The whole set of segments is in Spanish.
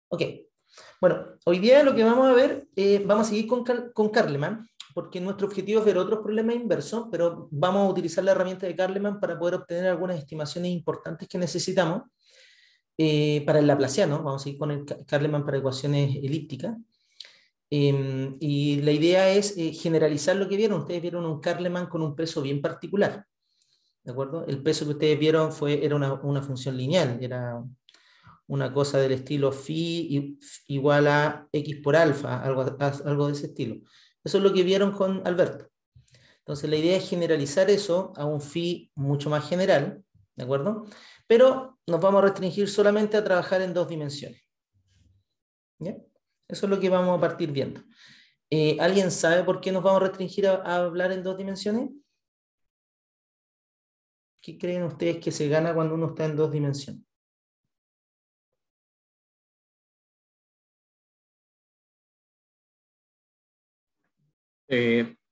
Ok. Bueno, hoy día lo que vamos a ver, vamos a seguir con Carleman, porque nuestro objetivo es ver otros problemas inversos, pero vamos a utilizar la herramienta de Carleman para poder obtener algunas estimaciones importantes que necesitamos para el laplaciano. Vamos a seguir con el Carleman para ecuaciones elípticas. Y la idea es generalizar lo que vieron. Ustedes vieron un Carleman con un peso bien particular, ¿de acuerdo? El peso que ustedes vieron era una función lineal, era una cosa del estilo phi igual a x por alfa, algo de ese estilo. Eso es lo que vieron con Alberto. Entonces la idea es generalizar eso a un phi mucho más general, ¿de acuerdo? Pero nos vamos a restringir solamente a trabajar en dos dimensiones. ¿Ya? Eso es lo que vamos a partir viendo. ¿Alguien sabe por qué nos vamos a restringir a hablar en dos dimensiones? ¿Qué creen ustedes que se gana cuando uno está en dos dimensiones?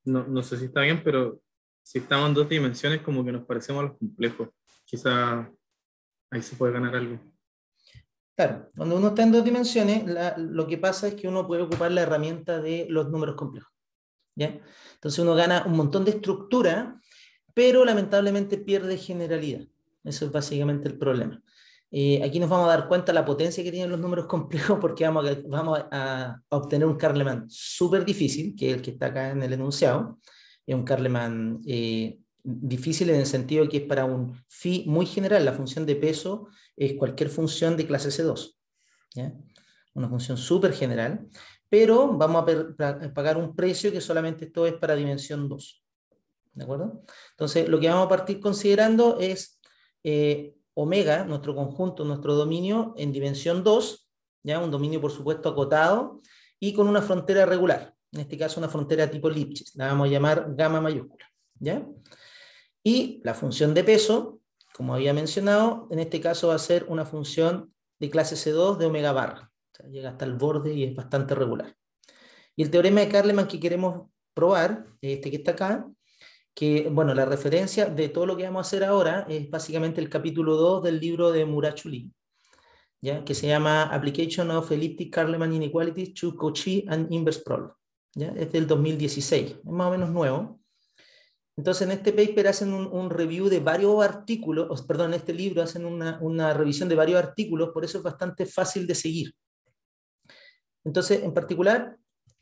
No sé si está bien, pero si estamos en dos dimensiones, como que nos parecemos a los complejos. Quizá ahí se puede ganar algo. Claro, cuando uno está en dos dimensiones, lo que pasa es que uno puede ocupar la herramienta de los números complejos. ¿Ya? Entonces uno gana un montón de estructura, pero lamentablemente pierde generalidad. Eso es básicamente el problema. Aquí nos vamos a dar cuenta de la potencia que tienen los números complejos porque vamos a obtener un Carleman súper difícil, que es el que está acá en el enunciado. Es un Carleman difícil en el sentido de que es para un phi muy general. La función de peso es cualquier función de clase C2. ¿Ya? Una función súper general, pero vamos a pagar un precio que solamente esto es para dimensión 2. ¿De acuerdo? Entonces, lo que vamos a partir considerando es omega, nuestro conjunto, nuestro dominio en dimensión 2, ¿ya? Un dominio, por supuesto, acotado y con una frontera regular. En este caso, una frontera tipo Lipschitz. La vamos a llamar gamma mayúscula. ¿Ya? Y la función de peso, como había mencionado, en este caso va a ser una función de clase C2 de omega barra. O sea, llega hasta el borde y es bastante regular. Y el teorema de Carleman que queremos probar, este que está acá, que, bueno, la referencia de todo lo que vamos a hacer ahora es básicamente el capítulo 2 del libro de Murachu-Lee, ¿ya? Que se llama Application of Elliptic Carleman Inequalities to Cauchy and Inverse Problem. ¿Ya? Es del 2016, es más o menos nuevo. Entonces, en este paper hacen un review de varios artículos, perdón, en este libro hacen una revisión de varios artículos, por eso es bastante fácil de seguir. Entonces, en particular,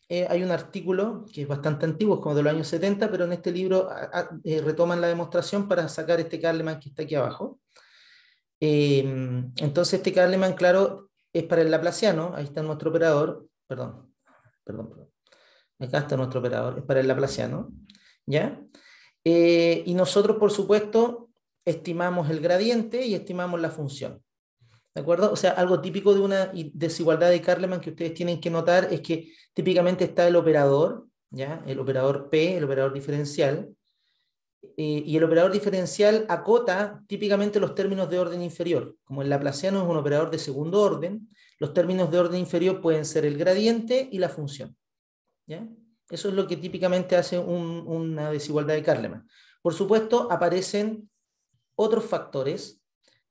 hay un artículo que es bastante antiguo, es como de los años 70, pero en este libro retoman la demostración para sacar este Carleman que está aquí abajo. Entonces, este Carleman, claro, es para el laplaciano, ahí está nuestro operador, perdón. Acá está nuestro operador, es para el laplaciano, ¿ya? Y nosotros, por supuesto, estimamos el gradiente y estimamos la función. ¿De acuerdo? O sea, algo típico de una desigualdad de Carleman que ustedes tienen que notar es que típicamente está el operador, ¿ya? El operador P, el operador diferencial, y el operador diferencial acota típicamente los términos de orden inferior. Como el laplaciano es un operador de segundo orden, los términos de orden inferior pueden ser el gradiente y la función. ¿Ya? Eso es lo que típicamente hace una desigualdad de Carleman. Por supuesto, aparecen otros factores,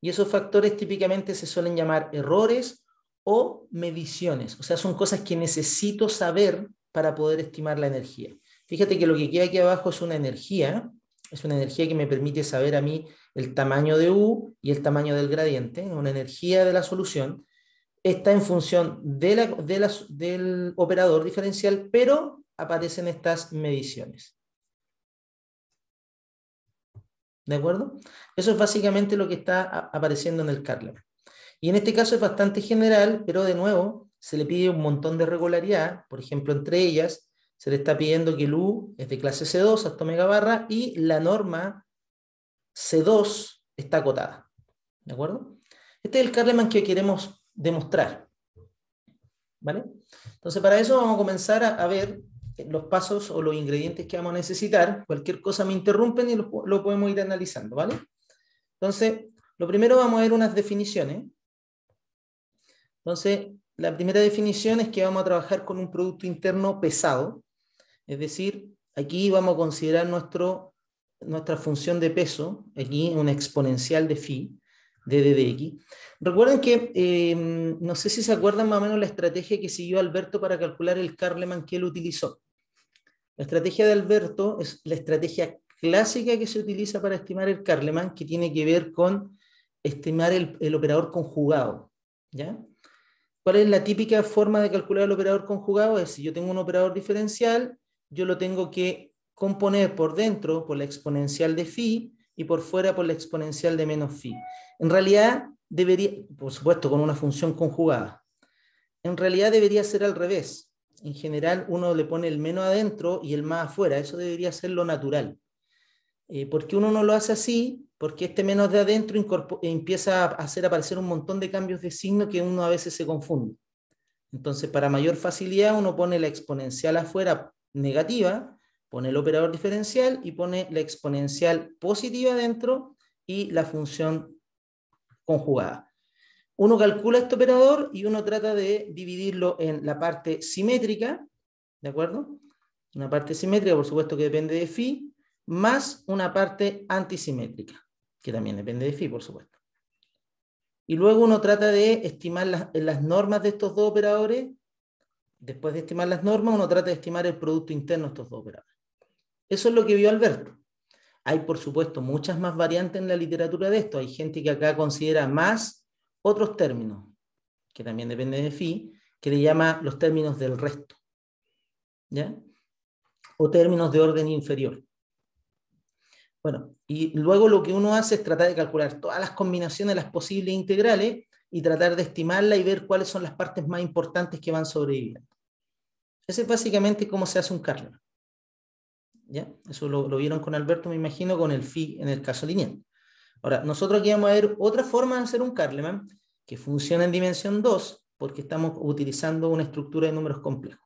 y esos factores típicamente se suelen llamar errores o mediciones. O sea, son cosas que necesito saber para poder estimar la energía. Fíjate que lo que queda aquí abajo es una energía que me permite saber a mí el tamaño de U y el tamaño del gradiente, una energía de la solución. Está en función del operador diferencial, pero aparecen estas mediciones. ¿De acuerdo? Eso es básicamente lo que está apareciendo en el Carleman. Y en este caso es bastante general, pero de nuevo se le pide un montón de regularidad. Por ejemplo, entre ellas se le está pidiendo que el U es de clase C2 hasta omega barra y la norma C2 está acotada. ¿De acuerdo? Este es el Carleman que queremos demostrar. ¿Vale? Entonces, para eso vamos a comenzar a ver los pasos o los ingredientes que vamos a necesitar. Cualquier cosa me interrumpen y lo podemos ir analizando, ¿vale? Entonces, lo primero vamos a ver unas definiciones. Entonces, la primera definición es que vamos a trabajar con un producto interno pesado, es decir, aquí vamos a considerar nuestra función de peso, aquí una exponencial de phi, de d de x. Recuerden que, no sé si se acuerdan más o menos la estrategia que siguió Alberto para calcular el Karleman que él utilizó. La estrategia de Alberto es la estrategia clásica que se utiliza para estimar el Karleman, que tiene que ver con estimar el operador conjugado, ¿ya? ¿Cuál es la típica forma de calcular el operador conjugado? Es si yo tengo un operador diferencial, yo lo tengo que componer por dentro por la exponencial de phi y por fuera por la exponencial de menos phi. En realidad debería, por supuesto con una función conjugada, en realidad debería ser al revés. En general uno le pone el menos adentro y el más afuera, eso debería ser lo natural. ¿Por qué uno no lo hace así? Porque este menos de adentro empieza a hacer aparecer un montón de cambios de signo que uno a veces se confunde. Entonces, para mayor facilidad, uno pone la exponencial afuera negativa, pone el operador diferencial y pone la exponencial positiva adentro y la función conjugada. Uno calcula este operador y uno trata de dividirlo en la parte simétrica, ¿de acuerdo? Una parte simétrica, por supuesto, que depende de phi, más una parte antisimétrica, que también depende de phi, por supuesto. Y luego uno trata de estimar las normas de estos dos operadores. Después de estimar las normas, uno trata de estimar el producto interno de estos dos operadores. Eso es lo que vio Alberto. Hay, por supuesto, muchas más variantes en la literatura de esto. Hay gente que acá considera más otros términos, que también dependen de phi, que le llama los términos del resto, ¿ya? O términos de orden inferior. Bueno, y luego lo que uno hace es tratar de calcular todas las combinaciones de las posibles integrales y tratar de estimarla y ver cuáles son las partes más importantes que van sobreviviendo. Ese es básicamente cómo se hace un Karleman. ¿Ya? Eso lo vieron con Alberto, me imagino, con el phi en el caso lineal. Ahora, nosotros aquí vamos a ver otra forma de hacer un Karleman que funciona en dimensión 2 porque estamos utilizando una estructura de números complejos.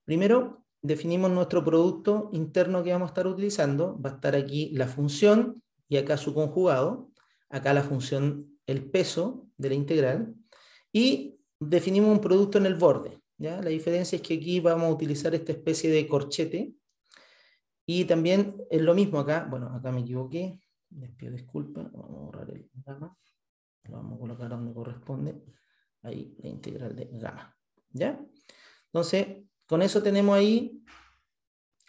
Primero, definimos nuestro producto interno que vamos a estar utilizando. Va a estar aquí la función y acá su conjugado. Acá la función, el peso de la integral. Y definimos un producto en el borde. ¿Ya? La diferencia es que aquí vamos a utilizar esta especie de corchete. Y también es lo mismo acá. Bueno, acá me equivoqué. Les pido disculpas. Vamos a borrar el gamma. Lo vamos a colocar donde corresponde. Ahí la integral de gamma. ¿Ya? Entonces, con eso tenemos ahí,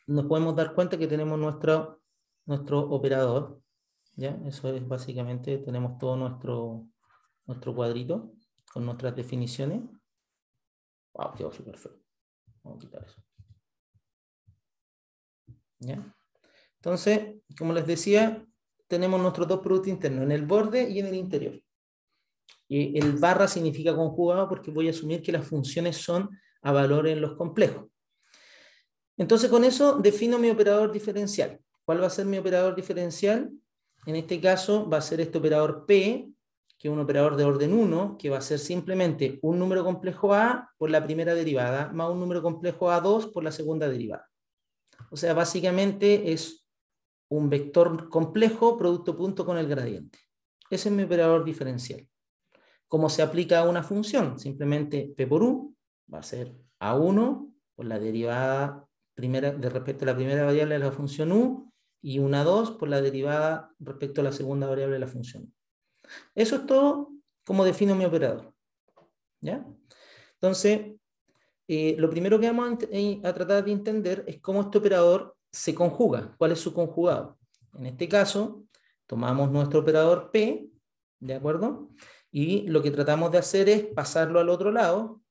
nos podemos dar cuenta que tenemos nuestro operador. ¿Ya? Eso es básicamente, tenemos todo nuestro cuadrito con nuestras definiciones. Wow, quedó súper feo. Vamos a quitar eso. ¿Ya? Entonces, como les decía, tenemos nuestros dos productos internos, en el borde y en el interior. Y el barra significa conjugado porque voy a asumir que las funciones son a valores en los complejos. Entonces, con eso defino mi operador diferencial. ¿Cuál va a ser mi operador diferencial? En este caso va a ser este operador P, que es un operador de orden 1, que va a ser simplemente un número complejo A por la primera derivada, más un número complejo A2 por la segunda derivada. O sea, básicamente es un vector complejo producto punto con el gradiente. Ese es mi operador diferencial. ¿Cómo se aplica a una función? Simplemente P por U va a ser A1 por la derivada primera de respecto a la primera variable de la función U y una 2 por la derivada respecto a la segunda variable de la función U. Eso es todo como defino mi operador. ¿Ya? Entonces, lo primero que vamos a tratar de entender es cómo este operador se conjuga, cuál es su conjugado. En este caso, tomamos nuestro operador P, ¿de acuerdo? Y lo que tratamos de hacer es pasarlo al otro lado,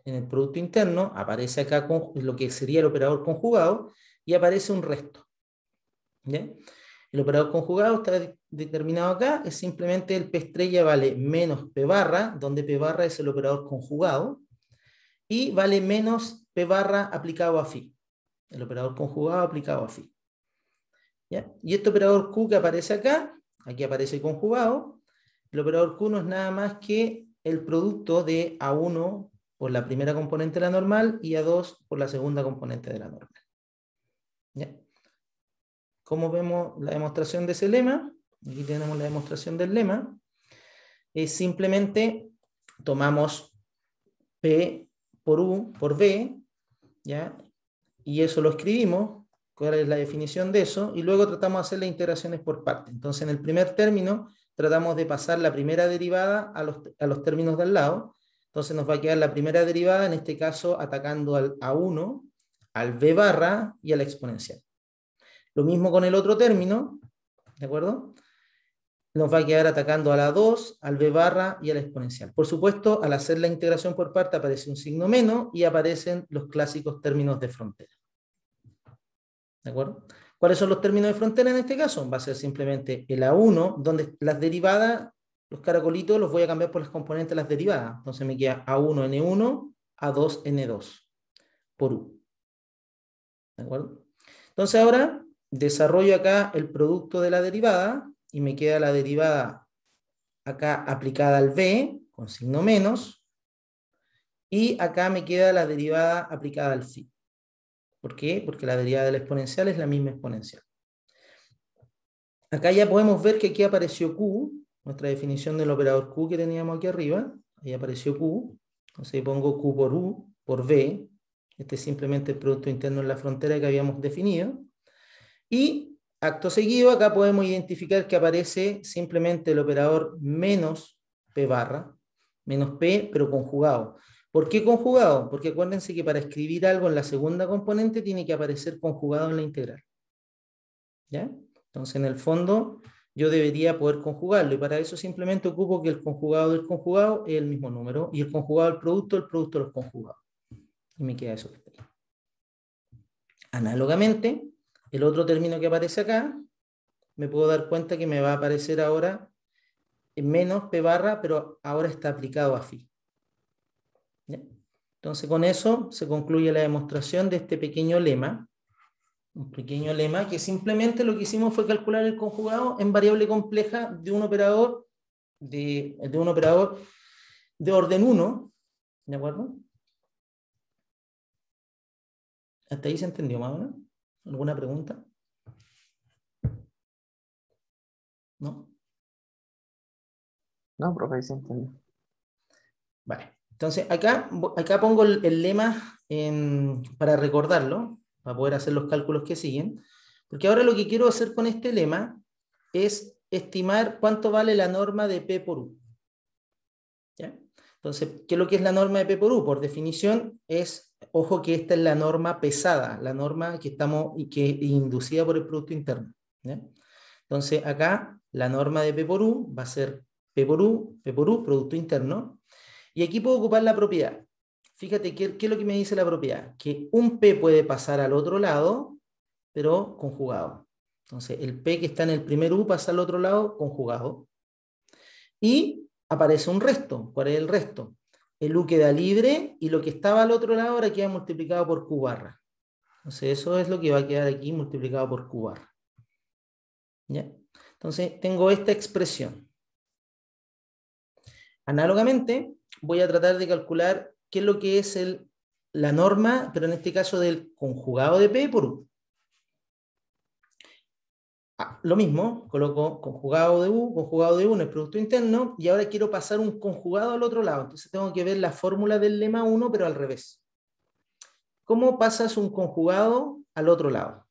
en el producto interno, aparece acá lo que sería el operador conjugado, y aparece un resto. ¿Ya? El operador conjugado está determinado acá, es simplemente el P estrella vale menos P barra, donde P barra es el operador conjugado, y vale menos P barra aplicado a phi. El operador conjugado aplicado a phi. ¿Ya? Y este operador Q que aparece acá, aquí aparece conjugado, el operador Q no es nada más que el producto de A1 por la primera componente de la normal y A2 por la segunda componente de la normal. ¿Ya? ¿Cómo vemos la demostración de ese lema? Aquí tenemos la demostración del lema. Es simplemente tomamos P por U por B, ¿ya? Y eso lo escribimos cuál es la definición de eso, y luego tratamos de hacer las integraciones por partes. Entonces, en el primer término, tratamos de pasar la primera derivada a los términos de al lado. Entonces nos va a quedar la primera derivada, en este caso, atacando al A1, al B barra y a la exponencial. Lo mismo con el otro término, ¿de acuerdo? Nos va a quedar atacando a la 2, al B barra y a la exponencial. Por supuesto, al hacer la integración por parte aparece un signo menos y aparecen los clásicos términos de frontera. ¿De acuerdo? ¿Cuáles son los términos de frontera en este caso? Va a ser simplemente el A1, donde las derivadas, los caracolitos, los voy a cambiar por las componentes de las derivadas. Entonces me queda A1, N1, A2, N2, por U. ¿De acuerdo? Entonces ahora desarrollo acá el producto de la derivada, y me queda la derivada acá aplicada al B, con signo menos, y acá me queda la derivada aplicada al phi. ¿Por qué? Porque la derivada de la exponencial es la misma exponencial. Acá ya podemos ver que aquí apareció Q, nuestra definición del operador Q que teníamos aquí arriba, ahí apareció Q, entonces pongo Q por U, por V, este es simplemente el producto interno en la frontera que habíamos definido, y acto seguido, acá podemos identificar que aparece simplemente el operador menos P barra, menos P, pero conjugado. ¿Por qué conjugado? Porque acuérdense que para escribir algo en la segunda componente tiene que aparecer conjugado en la integral. ¿Ya? Entonces, en el fondo, yo debería poder conjugarlo, y para eso simplemente ocupo que el conjugado del conjugado es el mismo número, y el conjugado del producto de los conjugados. Y me queda eso que está ahí. Análogamente, el otro término que aparece acá, me puedo dar cuenta que me va a aparecer ahora menos P barra, pero ahora está aplicado a phi. ¿Ya? Entonces con eso se concluye la demostración de este pequeño lema, un pequeño lema que simplemente lo que hicimos fue calcular el conjugado en variable compleja de un operador de orden 1, ¿de acuerdo? ¿Hasta ahí se entendió más o menos? ¿Alguna pregunta? ¿No? No, profe, ahí se entiende. Vale. Entonces, acá pongo el lema para recordarlo, para poder hacer los cálculos que siguen, porque ahora lo que quiero hacer con este lema es estimar cuánto vale la norma de P por U. ¿Ya? Entonces, ¿qué es lo que es la norma de P por U? Por definición es, ojo que esta es la norma pesada, la norma que es inducida por el Producto Interno. ¿Ya? Entonces, acá la norma de P por U va a ser P por U, Producto Interno. Y aquí puedo ocupar la propiedad. Fíjate, ¿qué es lo que me dice la propiedad? Que un P puede pasar al otro lado, pero conjugado. Entonces, el P que está en el primer U pasa al otro lado, conjugado. Y aparece un resto. ¿Cuál es el resto? El U queda libre y lo que estaba al otro lado ahora queda multiplicado por Q barra. Entonces, eso es lo que va a quedar aquí multiplicado por Q barra. ¿Ya? Entonces, tengo esta expresión. Análogamente, voy a tratar de calcular qué es lo que es la norma, pero en este caso del conjugado de P por U. Lo mismo, coloco conjugado de U en el producto interno, y ahora quiero pasar un conjugado al otro lado. Entonces tengo que ver la fórmula del lema 1, pero al revés. ¿Cómo pasas un conjugado al otro lado?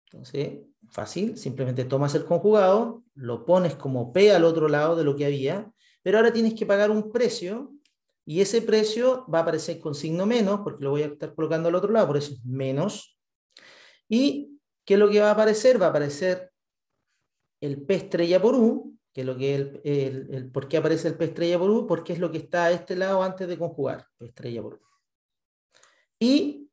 Entonces, fácil, simplemente tomas el conjugado, lo pones como P al otro lado de lo que había, pero ahora tienes que pagar un precio, y ese precio va a aparecer con signo menos, porque lo voy a estar colocando al otro lado, por eso es menos. ¿Y qué es lo que va a aparecer? Va a aparecer el P estrella por U, que es lo que es ¿por qué aparece el P estrella por U? Porque es lo que está a este lado antes de conjugar, P estrella por U. Y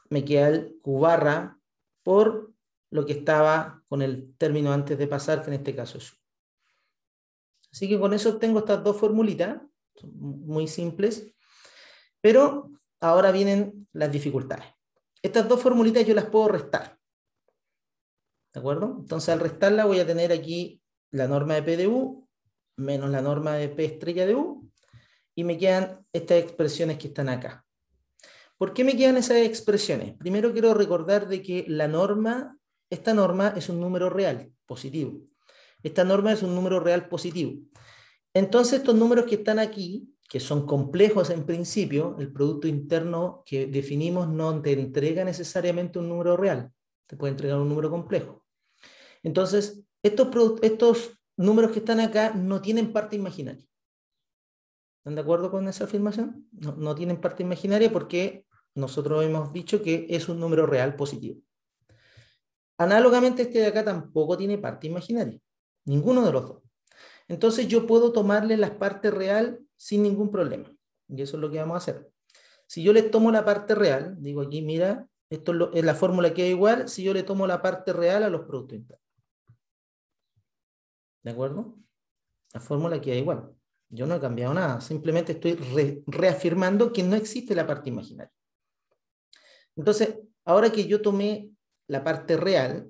me queda el Q barra por lo que estaba con el término antes de pasar, que en este caso es U. Así que con eso obtengo estas dos formulitas, muy simples, pero ahora vienen las dificultades. Estas dos formulitas yo las puedo restar. ¿De acuerdo? Entonces al restarla voy a tener aquí la norma de P de U menos la norma de P estrella de U, y me quedan estas expresiones que están acá. ¿Por qué me quedan esas expresiones? Primero quiero recordar de que esta norma es un número real, positivo. Esta norma es un número real positivo. Entonces estos números que están aquí, que son complejos en principio, el producto interno que definimos no te entrega necesariamente un número real. te puede entregar un número complejo. Entonces, estos números que están acá no tienen parte imaginaria. ¿Están de acuerdo con esa afirmación? No tienen parte imaginaria porque nosotros hemos dicho que es un número real positivo. Análogamente, este de acá tampoco tiene parte imaginaria. Ninguno de los dos. Entonces yo puedo tomarle la parte real sin ningún problema. Y eso es lo que vamos a hacer. Si yo le tomo la parte real, digo aquí, mira, esto es la fórmula que es igual si yo le tomo la parte real a los productos internos. ¿De acuerdo? La fórmula queda igual. Yo no he cambiado nada, simplemente estoy reafirmando que no existe la parte imaginaria. Entonces, ahora que yo tomé la parte real,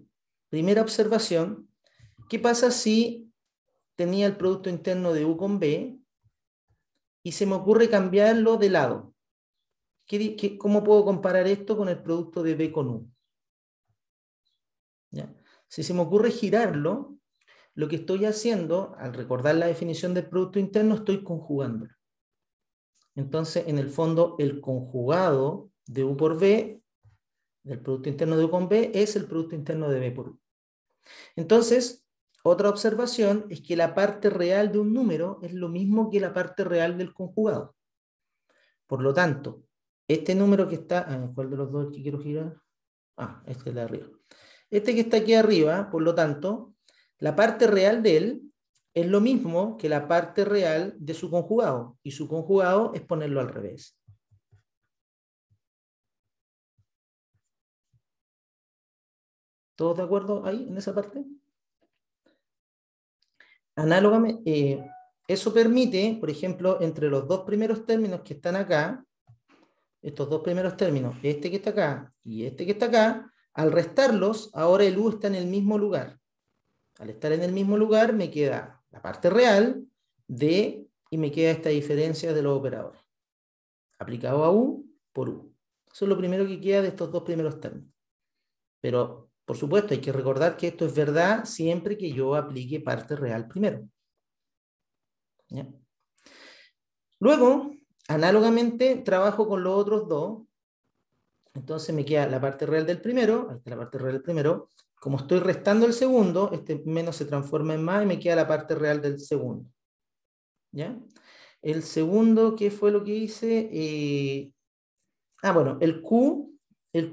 primera observación, ¿qué pasa si tenía el producto interno de U con B y se me ocurre cambiarlo de lado? ¿Cómo puedo comparar esto con el producto de B con U? ¿Ya? Si se me ocurre girarlo, lo que estoy haciendo, al recordar la definición del producto interno, estoy conjugándolo. Entonces, en el fondo, el conjugado de U por B, del producto interno de U con B, es el producto interno de B por U. Entonces, otra observación es que la parte real de un número es lo mismo que la parte real del conjugado. Por lo tanto, este número que está... ¿cuál de los dos que quiero girar? Este es el de arriba. Este que está aquí arriba, por lo tanto, la parte real de él es lo mismo que la parte real de su conjugado. Y su conjugado es ponerlo al revés. ¿Todos de acuerdo ahí, en esa parte? Análogamente, eso permite, por ejemplo, entre los dos primeros términos que están acá, estos dos primeros términos, este que está acá y este que está acá, al restarlos, ahora el U está en el mismo lugar. Al estar en el mismo lugar, me queda la parte real de, y me queda esta diferencia de los operadores. Aplicado a U por U. Eso es lo primero que queda de estos dos primeros términos. Pero, por supuesto, hay que recordar que esto es verdad siempre que yo aplique parte real primero. ¿Ya? Luego, análogamente, trabajo con los otros dos. Entonces me queda la parte real del primero. Ahí está la parte real del primero. Como estoy restando el segundo, este menos se transforma en más y me queda la parte real del segundo. ¿Ya? El segundo, ¿qué fue lo que hice? Bueno, el Q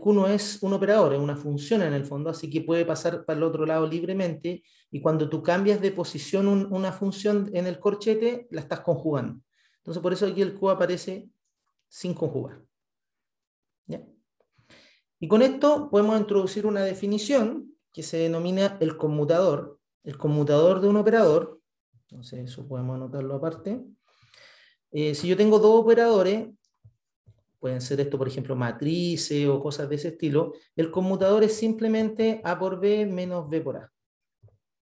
no es un operador, es una función en el fondo, así que puede pasar para el otro lado libremente, y cuando tú cambias de posición una función en el corchete, la estás conjugando. Entonces por eso aquí el Q aparece sin conjugar. ¿Ya? Y con esto podemos introducir una definición que se denomina el conmutador de un operador. Entonces eso podemos anotarlo aparte. Si yo tengo dos operadores, pueden ser esto, por ejemplo, matrices o cosas de ese estilo, el conmutador es simplemente A por B menos B por A.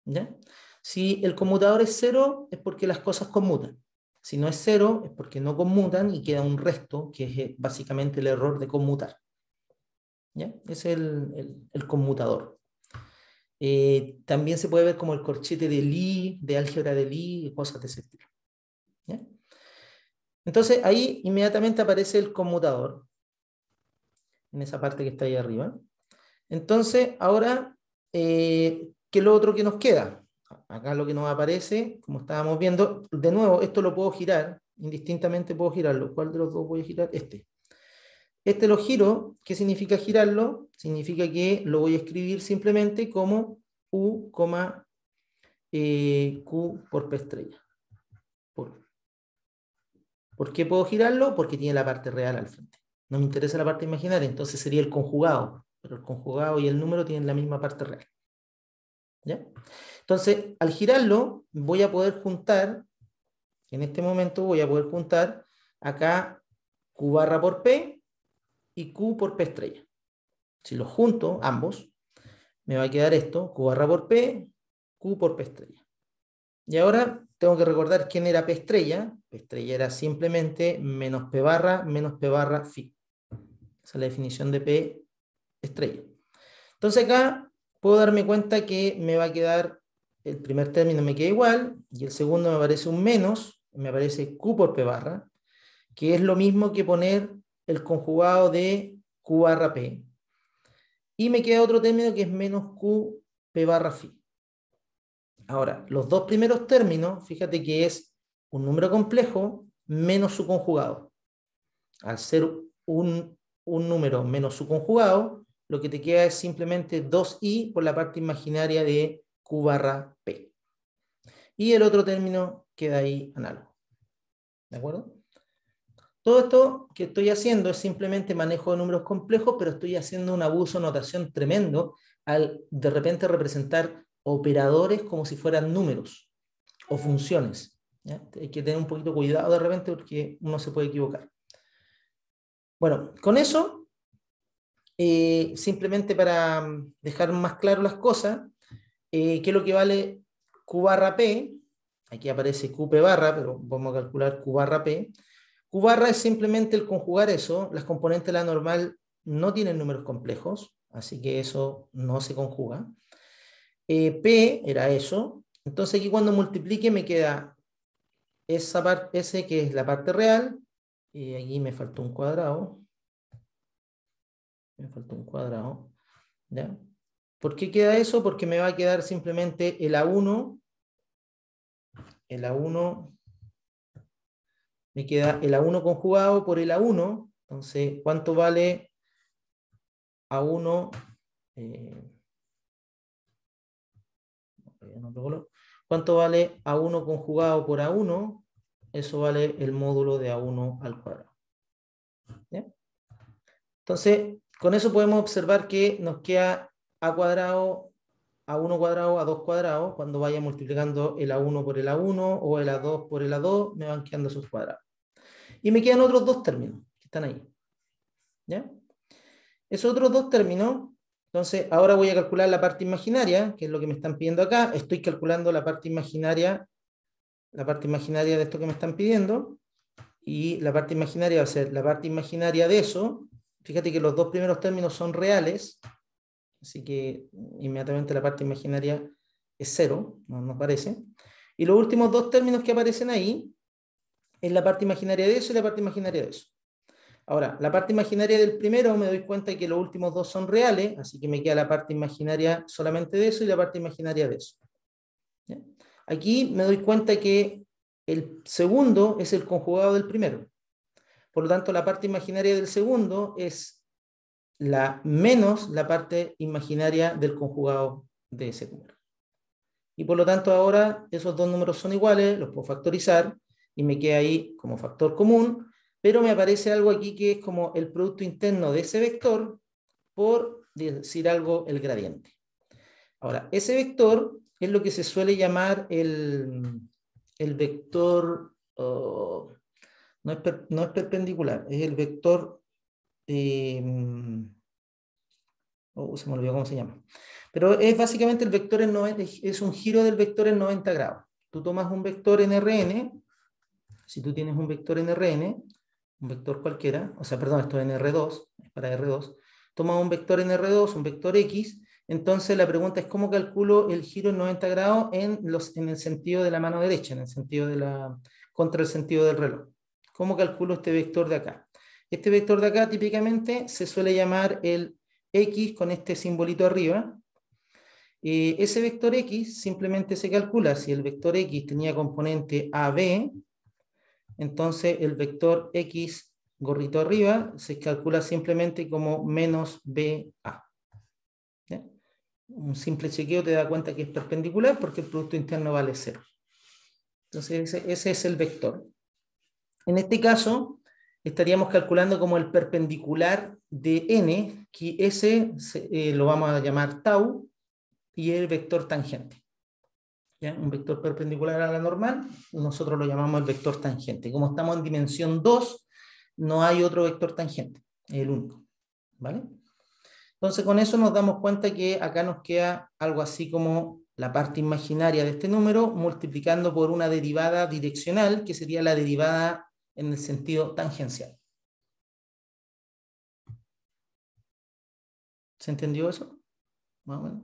¿Ya? Si el conmutador es 0, es porque las cosas conmutan. Si no es 0, es porque no conmutan y queda un resto, que es básicamente el error de conmutar. ¿Ya? Es el conmutador. También se puede ver como el corchete de Lie, de álgebra de Lie, y cosas de ese estilo. ¿Ya? Entonces ahí inmediatamente aparece el conmutador, en esa parte que está ahí arriba. Entonces ahora, ¿qué es lo otro que nos queda? Acá lo que nos aparece, como estábamos viendo, de nuevo, esto lo puedo girar, indistintamente puedo girarlo. ¿Cuál de los dos voy a girar? Este lo giro. ¿Qué significa girarlo? Significa que lo voy a escribir simplemente como U, Q por P estrella. ¿Por qué puedo girarlo? Porque tiene la parte real al frente. No me interesa la parte imaginaria, entonces sería el conjugado. Pero el conjugado y el número tienen la misma parte real. ¿Ya? Entonces, al girarlo, voy a poder juntar, en este momento voy a poder juntar acá Q barra por P y Q por P estrella. Si los junto, ambos, me va a quedar esto, Q barra por P, Q por P estrella. Y ahora tengo que recordar quién era P estrella. P estrella era simplemente menos P barra phi. Esa es la definición de P estrella. Entonces acá puedo darme cuenta que me va a quedar, el primer término me queda igual, y el segundo me aparece un menos, me aparece Q por P barra, que es lo mismo que poner el conjugado de Q barra P. Y me queda otro término que es menos Q P barra phi. Ahora, los dos primeros términos, fíjate que es un número complejo menos su conjugado. Al ser un número menos su conjugado, lo que te queda es simplemente 2i por la parte imaginaria de Q barra P. Y el otro término queda ahí análogo. ¿De acuerdo? Todo esto que estoy haciendo es simplemente manejo de números complejos, pero estoy haciendo un abuso de notación tremendo al de repente representar operadores como si fueran números o funciones. ¿Ya? Hay que tener un poquito cuidado de repente porque uno se puede equivocar. Bueno, con eso, simplemente para dejar más claro las cosas, ¿qué es lo que vale Q barra P? Aquí aparece QP barra, pero vamos a calcular Q barra P. Q barra es simplemente el conjugar eso. Las componentes de la normal no tienen números complejos, así que eso no se conjuga. P era eso. Entonces aquí cuando multiplique me queda esa parte, S que es la parte real, y aquí me faltó un cuadrado. Me faltó un cuadrado. ¿Ya? ¿Por qué queda eso? Porque me va a quedar simplemente el A1. El A1 me queda el A1 conjugado por el A1. Entonces, ¿cuánto vale A1? ¿Cuánto vale A1 conjugado por A1? Eso vale el módulo de A1 al cuadrado. ¿Ya? Entonces, con eso podemos observar que nos queda A cuadrado, A1 cuadrado, A2 cuadrado. Cuando vaya multiplicando el A1 por el A1 o el A2 por el A2, me van quedando esos cuadrados. Y me quedan otros dos términos que están ahí. ¿Ya? Esos otros dos términos, entonces ahora voy a calcular la parte imaginaria, que es lo que me están pidiendo acá. Estoy calculando la parte imaginaria de esto que me están pidiendo, y la parte imaginaria va a ser la parte imaginaria de eso. Fíjate que los dos primeros términos son reales, así que inmediatamente la parte imaginaria es 0, no nos parece. Y los últimos dos términos que aparecen ahí es la parte imaginaria de eso y la parte imaginaria de eso. Ahora, la parte imaginaria del primero me doy cuenta de que los últimos dos son reales, así que me queda la parte imaginaria solamente de eso y la parte imaginaria de eso. ¿Ya? Aquí me doy cuenta que el segundo es el conjugado del primero. Por lo tanto, la parte imaginaria del segundo es la menos la parte imaginaria del conjugado de ese número. Y por lo tanto, ahora esos dos números son iguales, los puedo factorizar y me queda ahí como factor común, pero me aparece algo aquí que es como el producto interno de ese vector por decir algo, el gradiente. Ahora, ese vector es lo que se suele llamar el vector, no es perpendicular, es el vector, se me olvidó cómo se llama, pero es básicamente el vector en 90, es un giro del vector en 90 grados. Tú tomas un vector en Rn, si tú tienes un vector en Rn, un vector cualquiera, o sea, perdón, esto es en R2, es para R2, tomas un vector en R2, un vector X, entonces la pregunta es cómo calculo el giro en 90 grados en el sentido de la mano derecha, en el sentido de contra el sentido del reloj. ¿Cómo calculo este vector de acá? Este vector de acá típicamente se suele llamar el X con este simbolito arriba. Ese vector X simplemente se calcula si el vector X tenía componente AB, entonces el vector X gorrito arriba se calcula simplemente como menos BA. ¿Ya? Un simple chequeo te da cuenta que es perpendicular porque el producto interno vale 0. Entonces ese es el vector. En este caso estaríamos calculando como el perpendicular de n, que ese lo vamos a llamar tau, y el vector tangente. ¿Ya? Un vector perpendicular a la normal, nosotros lo llamamos el vector tangente. Como estamos en dimensión 2, no hay otro vector tangente, es el único. ¿Vale? Entonces con eso nos damos cuenta que acá nos queda algo así como la parte imaginaria de este número multiplicando por una derivada direccional, que sería la derivada en el sentido tangencial. ¿Se entendió eso? Más o menos.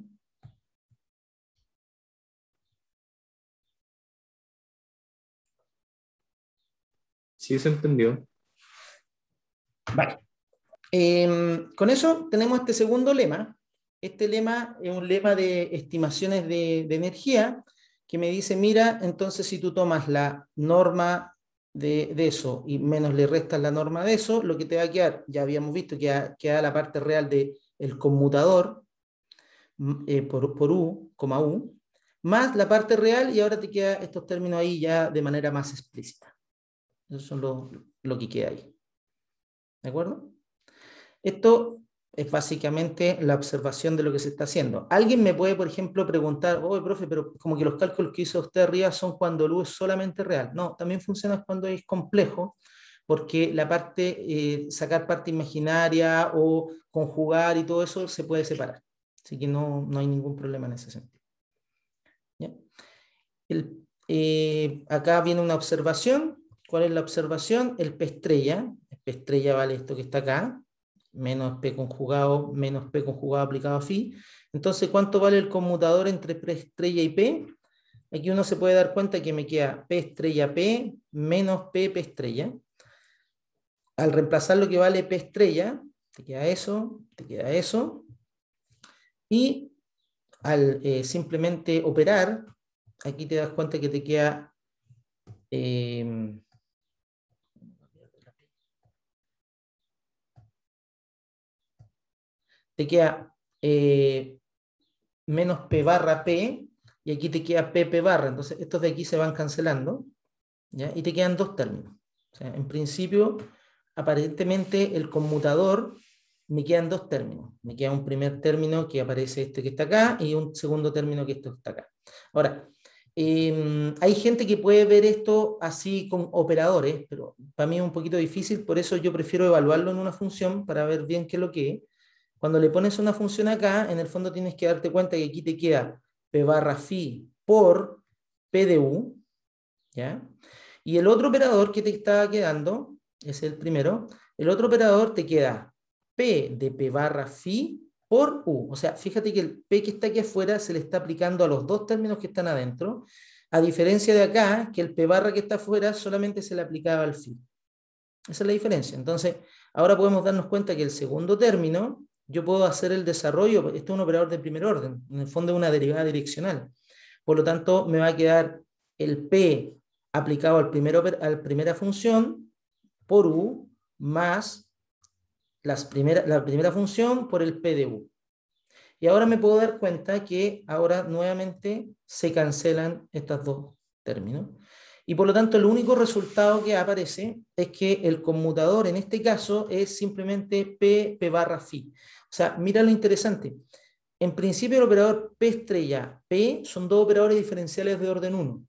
Sí, se entendió. Vale. Con eso tenemos este segundo lema, este lema es un lema de estimaciones de energía que me dice, mira, entonces si tú tomas la norma de eso y menos le restas la norma de eso, lo que te va a quedar, ya habíamos visto que queda la parte real del conmutador por U, U, más la parte real y ahora te quedan estos términos ahí ya de manera más explícita. Eso es lo que queda ahí. ¿De acuerdo? Esto es básicamente la observación de lo que se está haciendo. Alguien me puede, por ejemplo, preguntar, oye, profe, pero como que los cálculos que hizo usted arriba son cuando el U es solamente real. No, también funciona cuando es complejo, porque la parte, sacar parte imaginaria o conjugar y todo eso se puede separar. Así que no hay ningún problema en ese sentido. ¿Ya? Acá viene una observación. ¿Cuál es la observación? El P estrella. El P estrella vale esto que está acá, menos P conjugado, menos P conjugado aplicado a phi. Entonces, ¿cuánto vale el conmutador entre P estrella y P? Aquí uno se puede dar cuenta que me queda P estrella P menos P estrella. Al reemplazar lo que vale P estrella, te queda eso, te queda eso. Y al simplemente operar, aquí te das cuenta que te queda menos P barra P, y aquí te queda PP barra. Entonces, estos de aquí se van cancelando, ¿ya? Y te quedan dos términos. O sea, en principio, aparentemente, el conmutador me quedan dos términos. Me queda un primer término que aparece este que está acá y un segundo término que esto está acá. Ahora, hay gente que puede ver esto así con operadores, pero para mí es un poquito difícil, por eso yo prefiero evaluarlo en una función para ver bien qué es lo que es. Cuando le pones una función acá, en el fondo tienes que darte cuenta que aquí te queda P barra phi por P de U, ¿ya? Y el otro operador que te está quedando, es el primero, el otro operador te queda P de P barra phi por U. O sea, fíjate que el P que está aquí afuera se le está aplicando a los dos términos que están adentro, a diferencia de acá, que el P barra que está afuera solamente se le aplicaba al phi. Esa es la diferencia. Entonces, ahora podemos darnos cuenta que el segundo término, yo puedo hacer el desarrollo, esto es un operador de primer orden, en el fondo es una derivada direccional. Por lo tanto, me va a quedar el P aplicado a la primera función por U más la primera función por el P de U. Y ahora me puedo dar cuenta que ahora nuevamente se cancelan estos dos términos. Y por lo tanto, el único resultado que aparece es que el conmutador en este caso es simplemente P barra phi. O sea, mira lo interesante. En principio, el operador P estrella P son dos operadores diferenciales de orden 1.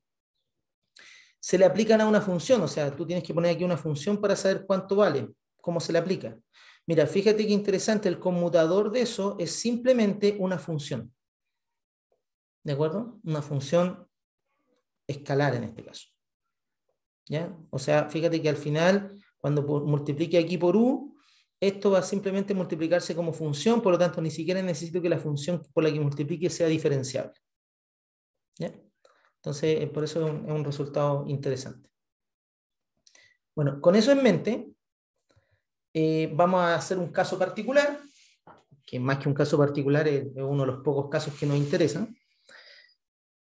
Se le aplican a una función, o sea, tú tienes que poner aquí una función para saber cuánto vale, cómo se le aplica. Mira, fíjate qué interesante, el conmutador de eso es simplemente una función. ¿De acuerdo? Una función escalar en este caso. ¿Ya? O sea, fíjate que al final, cuando multiplique aquí por U, esto va a simplemente multiplicarse como función, por lo tanto, ni siquiera necesito que la función por la que multiplique sea diferenciable. ¿Ya? Entonces, por eso es un resultado interesante. Bueno, con eso en mente, vamos a hacer un caso particular, que más que un caso particular es uno de los pocos casos que nos interesan.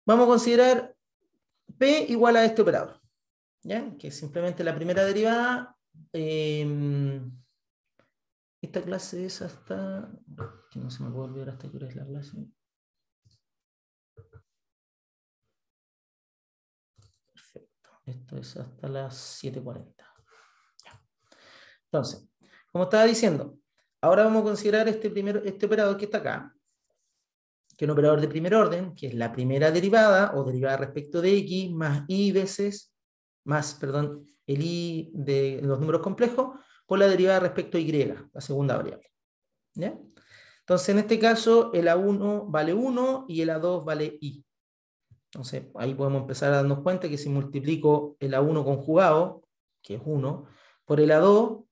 Vamos a considerar P igual a este operador, ¿ya? Que es simplemente la primera derivada. Esta clase es hasta... que no se me puede olvidar hasta qué hora es la clase. Perfecto. Esto es hasta las 7:40. Entonces, como estaba diciendo, ahora vamos a considerar este operador que está acá, que es un operador de primer orden, que es la primera derivada o derivada respecto de x más i veces, el i de los números complejos, por la derivada respecto a y, la segunda variable. ¿Ya? Entonces, en este caso, el A1 vale 1 y el A2 vale i. Entonces, ahí podemos empezar a darnos cuenta que si multiplico el A1 conjugado, que es 1, por el A2,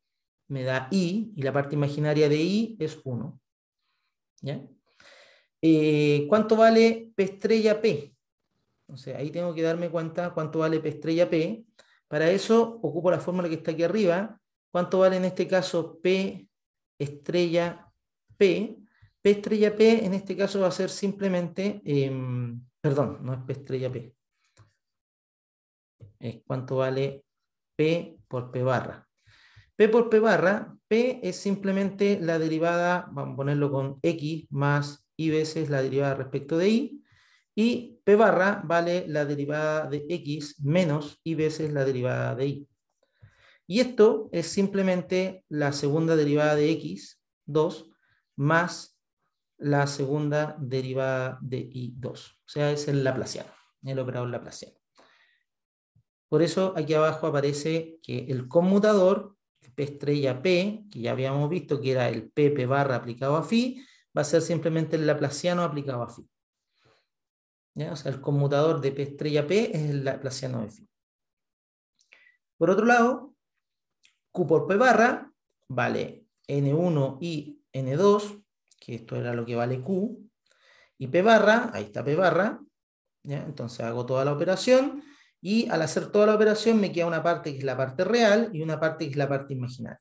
me da i, y la parte imaginaria de i es 1. ¿Ya? ¿Cuánto vale P estrella P? O sea, ahí tengo que darme cuenta cuánto vale P estrella P. Para eso ocupo la fórmula que está aquí arriba. ¿Cuánto vale en este caso P estrella P? P estrella P en este caso va a ser simplemente, perdón, no es P estrella P. Es cuánto vale P por P barra. P por P barra, P es simplemente la derivada, vamos a ponerlo con X más Y veces la derivada respecto de Y, y P barra vale la derivada de X menos Y veces la derivada de Y. Y esto es simplemente la segunda derivada de X, 2, más la segunda derivada de Y2. O sea, es el laplaciano, el operador laplaciano. Por eso aquí abajo aparece que el conmutador, P estrella P, que ya habíamos visto que era el P barra aplicado a phi, va a ser simplemente el laplaciano aplicado a phi. ¿Ya? O sea, el conmutador de P estrella P es el laplaciano de phi. Por otro lado, Q por P barra vale N1 y N2, que esto era lo que vale Q, y P barra, ahí está P barra, ¿ya? Entonces hago toda la operación, y al hacer toda la operación me queda una parte que es la parte real y una parte que es la parte imaginaria.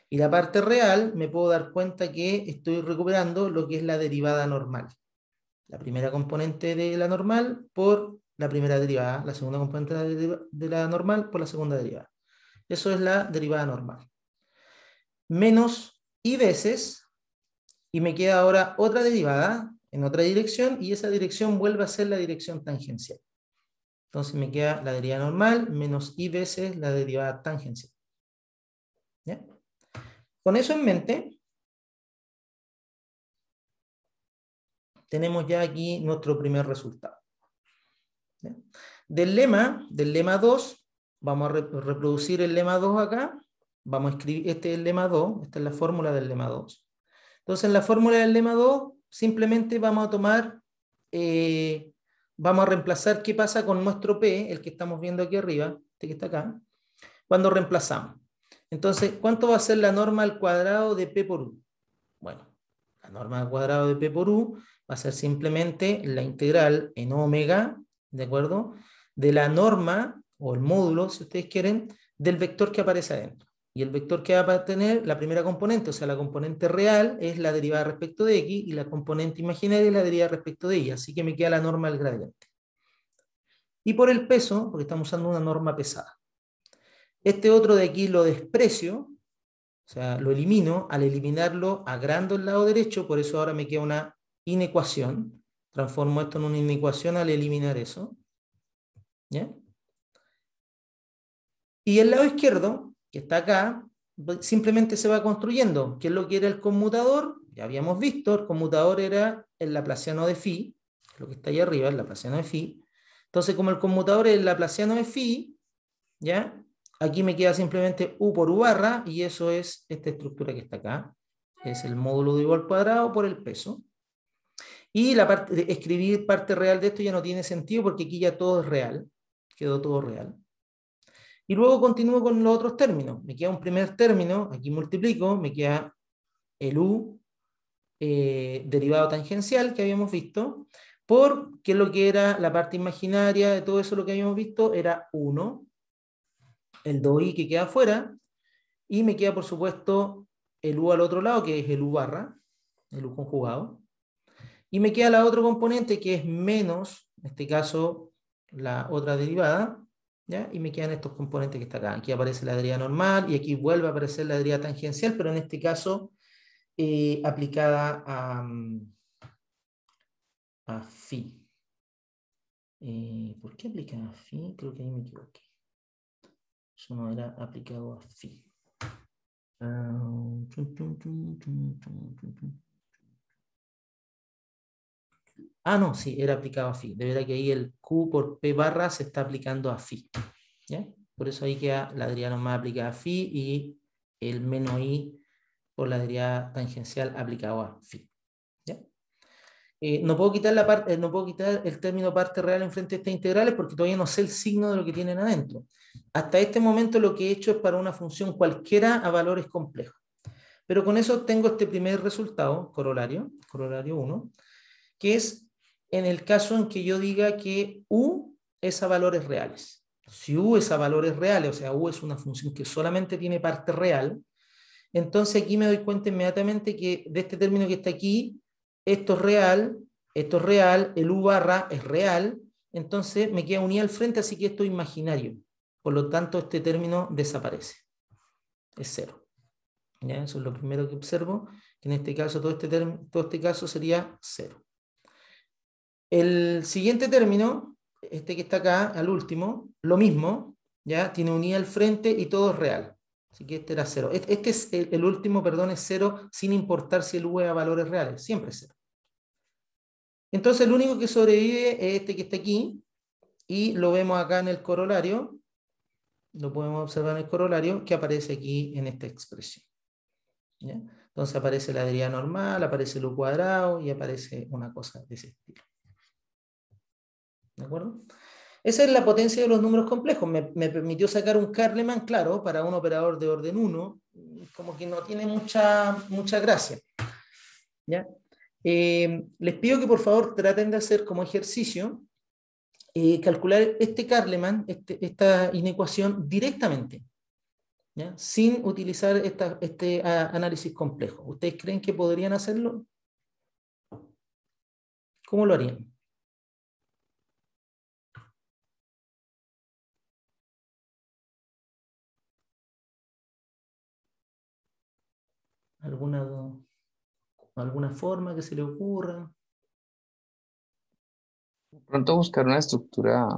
Y la parte real me puedo dar cuenta que estoy recuperando lo que es la derivada normal. La primera componente de la normal por la primera derivada, la segunda componente de la normal por la segunda derivada. Eso es la derivada normal. Menos y veces, y me queda ahora otra derivada en otra dirección, y esa dirección vuelve a ser la dirección tangencial. Entonces me queda la derivada normal menos y veces la derivada tangencial. ¿Ya? Con eso en mente, tenemos ya aquí nuestro primer resultado. ¿Ya? Del lema 2, vamos a reproducir el lema 2 acá. Vamos a escribir, este es el lema 2, esta es la fórmula del lema 2. Entonces, en la fórmula del lema 2, simplemente vamos a tomar, vamos a reemplazar qué pasa con nuestro P, el que estamos viendo aquí arriba, este que está acá, cuando reemplazamos. Entonces, ¿cuánto va a ser la norma al cuadrado de P por U? Bueno, la norma al cuadrado de P por U va a ser simplemente la integral en omega, ¿de acuerdo? De la norma, o el módulo, si ustedes quieren, del vector que aparece adentro. Y el vector que va a tener la primera componente, o sea, la componente real, es la derivada respecto de X, y la componente imaginaria es la derivada respecto de Y. Así que me queda la norma del gradiente. Y por el peso, porque estamos usando una norma pesada. Este otro de aquí lo desprecio, o sea, lo elimino. Al eliminarlo, agrando el lado derecho, por eso ahora me queda una inecuación. Transformo esto en una inecuación al eliminar eso. ¿Ya? Y el lado izquierdo, que está acá, simplemente se va construyendo. ¿Qué es lo que era el conmutador? Ya habíamos visto, el conmutador era el laplaciano de phi, lo que está ahí arriba, el laplaciano de phi. Entonces, como el conmutador es el laplaciano de phi, ¿ya? Aquí me queda simplemente U por U barra, y eso es esta estructura que está acá. Es el módulo de U al cuadrado por el peso. Y la parte de escribir parte real de esto ya no tiene sentido, porque aquí ya todo es real. Quedó todo real. Y luego continúo con los otros términos. Me queda un primer término, aquí multiplico, me queda el U derivado tangencial que habíamos visto, por que lo que era la parte imaginaria de todo eso lo que habíamos visto era 1, el 2i que queda afuera, y me queda por supuesto el U al otro lado, que es el U barra, el U conjugado, y me queda la otra componente que es menos, en este caso, la otra derivada, ¿ya? Y me quedan estos componentes que están acá. Aquí aparece la derivada normal y aquí vuelve a aparecer la derivada tangencial, pero en este caso aplicada a phi. ¿Por qué aplicada a phi? Creo que ahí me equivoqué. Eso no era aplicado a phi. No, sí, era aplicado a phi. De verdad que ahí el Q por P barra se está aplicando a phi. ¿Ya? Por eso ahí queda la derivada normal aplicada a phi y el menos i por la derivada tangencial aplicado a phi. ¿Ya? No puedo quitar no puedo quitar el término parte real enfrente de estas integrales porque todavía no sé el signo de lo que tienen adentro. Hasta este momento lo que he hecho es para una función cualquiera a valores complejos. Pero con eso tengo este primer resultado, corolario 1, que es en el caso en que yo diga que U es a valores reales. Si U es a valores reales, o sea, U es una función que solamente tiene parte real, entonces aquí me doy cuenta inmediatamente que de este término que está aquí, esto es real, el U barra es real, entonces me queda un I al frente, así que esto es imaginario. Por lo tanto, este término desaparece. Es cero. ¿Ya? Eso es lo primero que observo, que en este caso todo este caso sería cero. El siguiente término, este que está acá, al último, lo mismo, ¿ya? Tiene un I al frente y todo es real. Así que este era cero. Este es el último, perdón, es cero, sin importar si el U es a valores reales, siempre es cero. Entonces el único que sobrevive es este que está aquí, y lo vemos acá en el corolario, lo podemos observar en el corolario, que aparece aquí en esta expresión. ¿Ya? Entonces aparece la derivada normal, aparece el U cuadrado y aparece una cosa de ese estilo. ¿De acuerdo? Esa es la potencia de los números complejos. Me permitió sacar un Carleman, claro, para un operador de orden 1, como que no tiene mucha gracia. ¿Ya? Les pido que por favor traten de hacer como ejercicio calcular este Carleman, esta inecuación directamente, ¿ya? Sin utilizar este análisis complejo. ¿Ustedes creen que podrían hacerlo? ¿Cómo lo harían? ¿Alguna forma que se le ocurra? Pronto buscar una estructura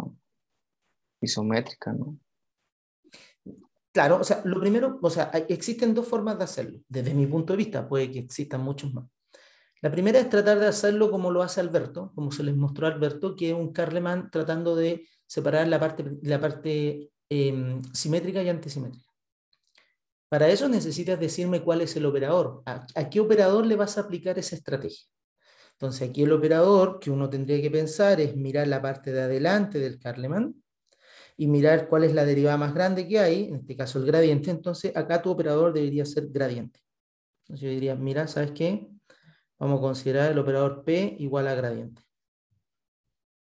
isométrica, ¿no? Claro, o sea, lo primero, o sea, existen dos formas de hacerlo. Desde mi punto de vista, puede que existan muchos más. La primera es tratar de hacerlo como lo hace Alberto, como se les mostró a Alberto, que es un Carleman tratando de separar la parte simétrica y antisimétrica. Para eso necesitas decirme cuál es el operador. ¿A qué operador le vas a aplicar esa estrategia? Entonces aquí el operador que uno tendría que pensar es mirar la parte de adelante del Carleman y mirar cuál es la derivada más grande que hay, en este caso el gradiente. Entonces acá tu operador debería ser gradiente. Entonces yo diría, mira, ¿sabes qué? Vamos a considerar el operador P igual a gradiente.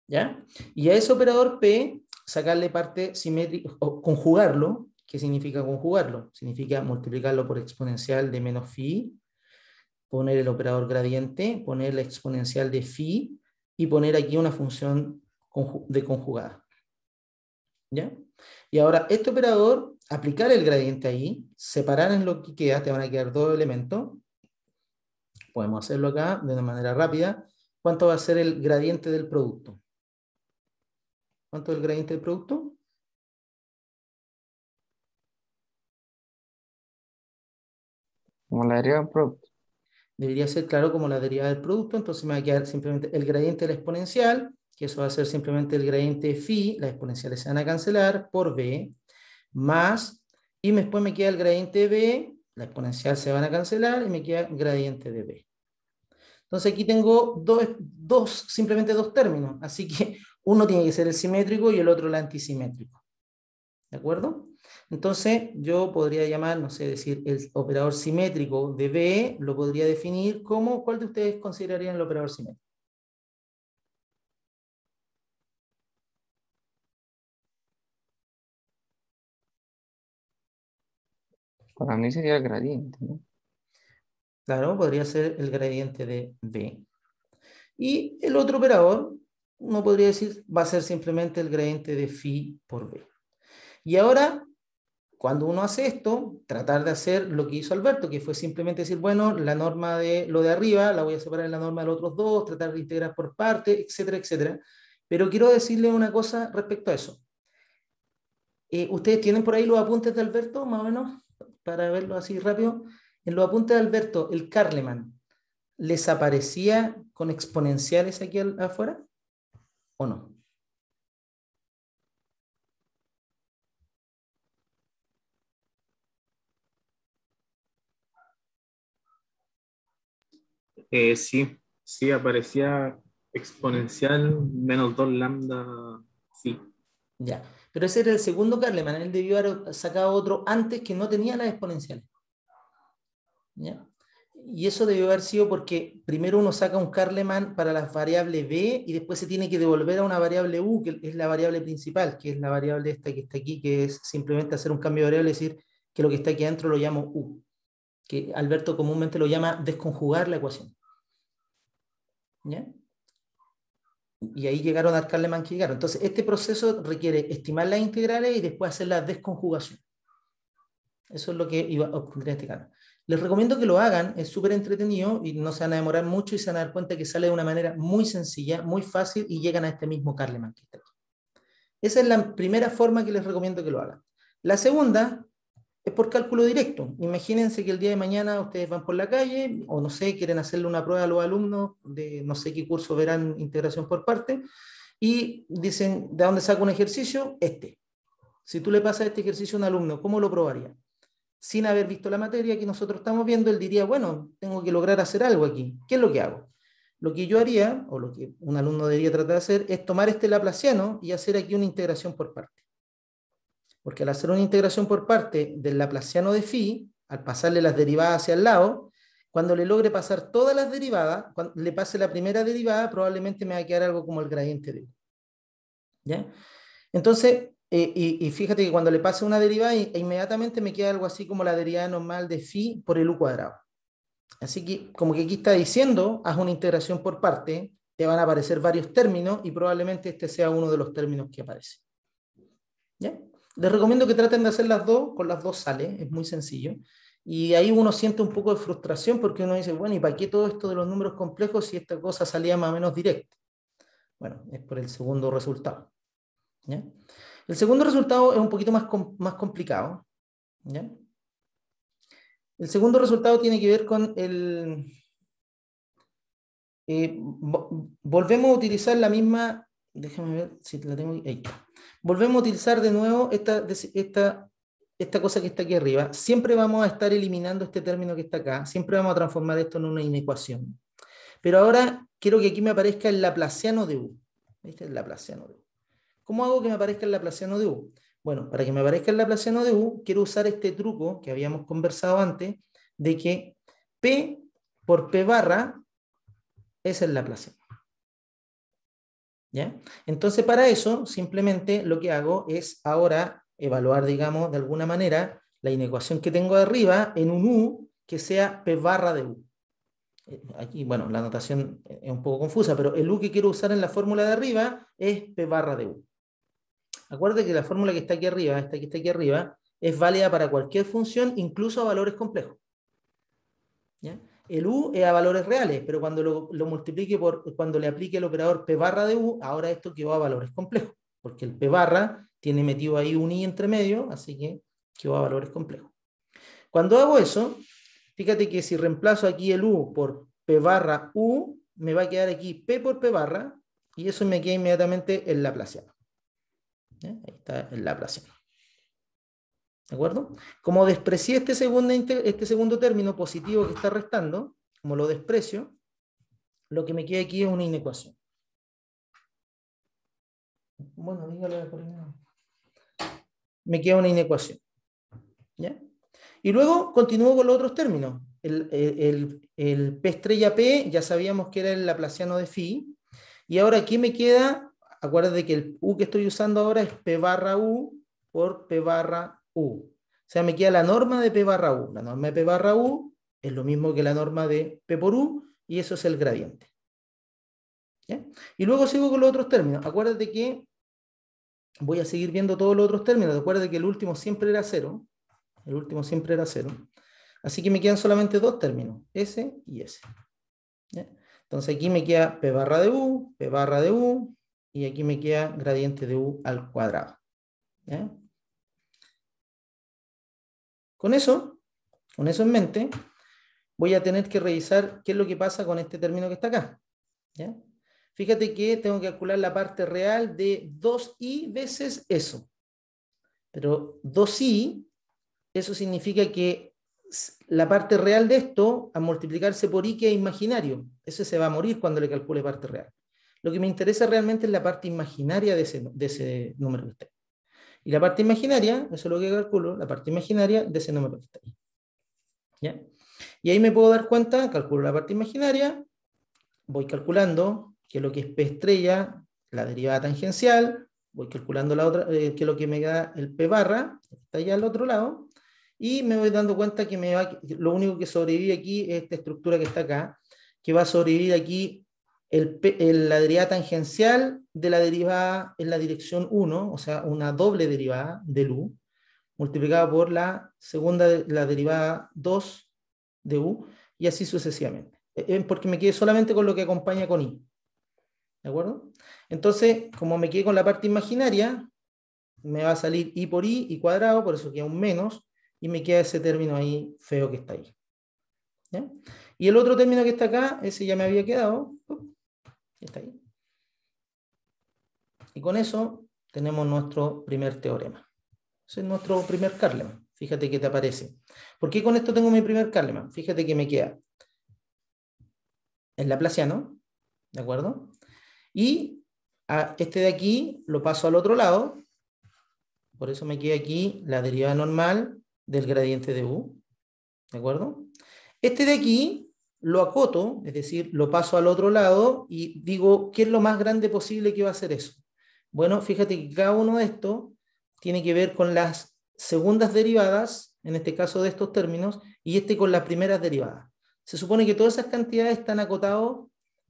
¿Ya? Y a ese operador P, sacarle parte simétrica, o conjugarlo. ¿Qué significa conjugarlo? Significa multiplicarlo por exponencial de menos phi, poner el operador gradiente, poner la exponencial de phi y poner aquí una función de conjugada. ¿Ya? Y ahora este operador, aplicar el gradiente ahí, separar en lo que queda, te van a quedar dos elementos. Podemos hacerlo acá de una manera rápida. ¿Cuánto va a ser el gradiente del producto? ¿Cuánto es el gradiente del producto? Como la derivada del producto. Debería ser claro como la derivada del producto, entonces me va a quedar simplemente el gradiente de la exponencial, que eso va a ser simplemente el gradiente de phi, las exponenciales se van a cancelar, por b, más, y después me queda el gradiente de b, la exponencial se van a cancelar, y me queda el gradiente de b. Entonces aquí tengo simplemente dos términos, así que uno tiene que ser el simétrico y el otro el antisimétrico. ¿De acuerdo? Entonces yo podría llamar, no sé, decir el operador simétrico de B, lo podría definir como, ¿cuál de ustedes considerarían el operador simétrico? Para mí sería el gradiente, ¿no? Claro, podría ser el gradiente de B. Y el otro operador, uno podría decir, va a ser simplemente el gradiente de phi por B. Y ahora, cuando uno hace esto, tratar de hacer lo que hizo Alberto, que fue simplemente decir, bueno, la norma de lo de arriba la voy a separar en la norma de los otros dos, tratar de integrar por parte, etcétera, etcétera. Pero quiero decirle una cosa respecto a eso. ¿Ustedes tienen por ahí los apuntes de Alberto, más o menos, para verlo así rápido? En los apuntes de Alberto, el Carleman, ¿les aparecía con exponenciales aquí afuera o no? Sí, aparecía exponencial menos 2 lambda, sí. Ya, pero ese era el segundo Carleman, él debió haber sacado otro antes que no tenía las exponenciales. ¿Ya? Y eso debió haber sido porque primero uno saca un Carleman para la variable b y después se tiene que devolver a una variable u, que es la variable principal, que es la variable esta que está aquí, que es simplemente hacer un cambio de variable, es decir, que lo que está aquí adentro lo llamo u. que Alberto comúnmente lo llama desconjugar la ecuación. ¿Ya? Y ahí llegaron a Kahneman que llegaron. Entonces, este proceso requiere estimar las integrales y después hacer la desconjugación. Eso es lo que iba a obtener este caso. Les recomiendo que lo hagan, es súper entretenido y no se van a demorar mucho y se van a dar cuenta que sale de una manera muy sencilla, muy fácil y llegan a este mismo Kahneman que está aquí. Esa es la primera forma que les recomiendo que lo hagan. La segunda es por cálculo directo. Imagínense que el día de mañana ustedes van por la calle o no sé, quieren hacerle una prueba a los alumnos de no sé qué curso verán integración por parte y dicen, ¿de dónde saco un ejercicio? Este. Si tú le pasas este ejercicio a un alumno, ¿cómo lo probaría? Sin haber visto la materia que nosotros estamos viendo, él diría, bueno, tengo que lograr hacer algo aquí. ¿Qué es lo que hago? Lo que yo haría, o lo que un alumno debería tratar de hacer, es tomar este laplaciano y hacer aquí una integración por parte. Porque al hacer una integración por parte del laplaciano de phi, al pasarle las derivadas hacia el lado, cuando le logre pasar todas las derivadas, cuando le pase la primera derivada, probablemente me va a quedar algo como el gradiente de u. ¿Ya? Entonces, y fíjate que cuando le pase una derivada, inmediatamente me queda algo así como la derivada normal de phi por el u cuadrado. Así que, como que aquí está diciendo, haz una integración por parte, te van a aparecer varios términos y probablemente este sea uno de los términos que aparece. ¿Ya? Les recomiendo que traten de hacer las dos, con las dos sale, es muy sencillo. Y ahí uno siente un poco de frustración porque uno dice, bueno, ¿y para qué todo esto de los números complejos si esta cosa salía más o menos directa? Bueno, es por el segundo resultado. ¿Ya? El segundo resultado es un poquito más complicado. ¿Ya? El segundo resultado tiene que ver con el... volvemos a utilizar la misma... Déjame ver si la tengo ahí. Volvemos a utilizar de nuevo esta cosa que está aquí arriba. Siempre vamos a estar eliminando este término que está acá. Siempre vamos a transformar esto en una inecuación. Pero ahora quiero que aquí me aparezca el laplaciano de u. ¿Viste? El laplaciano de u. ¿Cómo hago que me aparezca el laplaciano de u? Bueno, para que me aparezca el laplaciano de u, quiero usar este truco que habíamos conversado antes, de que P por P barra es el laplaciano. ¿Ya? Entonces, para eso, simplemente lo que hago es ahora evaluar, digamos, de alguna manera, la inecuación que tengo de arriba en un u que sea P barra de u. Aquí, bueno, la notación es un poco confusa, pero el u que quiero usar en la fórmula de arriba es P barra de u. Acuérdate que la fórmula que está aquí arriba, esta que está aquí arriba, es válida para cualquier función, incluso a valores complejos. ¿Ya? El u es a valores reales, pero cuando lo multiplique cuando le aplique el operador p barra de u, ahora esto quedó a valores complejos, porque el p barra tiene metido ahí un i entre medio, así que quedó a valores complejos. Cuando hago eso, fíjate que si reemplazo aquí el u por p barra u, me va a quedar aquí p por p barra, y eso me queda inmediatamente el laplaciano. ¿Ya? Ahí está el laplaciano. ¿De acuerdo? Como desprecié este segundo término positivo que está restando, como lo desprecio, lo que me queda aquí es una inecuación. Bueno, dígale por ahí. Me queda una inecuación. ¿Ya? Y luego continúo con los otros términos. El P estrella P, ya sabíamos que era el laplaciano de phi. Y ahora aquí me queda, acuérdate que el U que estoy usando ahora es P barra U por P barra U. O sea, me queda la norma de P barra U. La norma de P barra U es lo mismo que la norma de P por U, y eso es el gradiente. ¿Ya? Y luego sigo con los otros términos. Acuérdate que voy a seguir viendo todos los otros términos. Acuérdate que el último siempre era 0. El último siempre era 0. Así que me quedan solamente dos términos, S y S. ¿Ya? Entonces aquí me queda P barra de U, y aquí me queda gradiente de U al cuadrado. ¿Ya? Con eso en mente, voy a tener que revisar qué es lo que pasa con este término que está acá. ¿Ya? Fíjate que tengo que calcular la parte real de 2i veces eso. Pero 2i, eso significa que la parte real de esto, al multiplicarse por i, que es imaginario. Ese se va a morir cuando le calcule parte real. Lo que me interesa realmente es la parte imaginaria de ese número que está ahí. Y la parte imaginaria, eso es lo que calculo, la parte imaginaria de ese número que está ahí. ¿Ya? Y ahí me puedo dar cuenta, calculo la parte imaginaria, voy calculando que lo que es P estrella, la derivada tangencial, voy calculando la otra, que es lo que me da el P barra, está allá al otro lado, y me voy dando cuenta que lo único que sobrevive aquí es esta estructura que está acá, que va a sobrevivir aquí la derivada tangencial de la derivada en la dirección 1, o sea, una doble derivada del u, multiplicada por la la derivada 2 de u, y así sucesivamente. Porque me quedé solamente con lo que acompaña con i. ¿De acuerdo? Entonces, como me quedé con la parte imaginaria, me va a salir i por i cuadrado, por eso queda un menos, y me queda ese término ahí feo que está ahí. ¿Ya? Y el otro término que está acá, ese ya me había quedado, está ahí. Y con eso tenemos nuestro primer teorema. Ese es nuestro primer Kahneman. Fíjate que te aparece. ¿Por qué con esto tengo mi primer Kahneman? Fíjate que me queda el laplaciano, ¿de acuerdo? Y a este de aquí lo paso al otro lado, por eso me queda aquí la derivada normal del gradiente de u, ¿de acuerdo? Este de aquí lo acoto, es decir, lo paso al otro lado y digo, ¿qué es lo más grande posible que va a hacer eso? Bueno, fíjate que cada uno de estos tiene que ver con las segundas derivadas, en este caso de estos términos, y este con las primeras derivadas. Se supone que todas esas cantidades están acotadas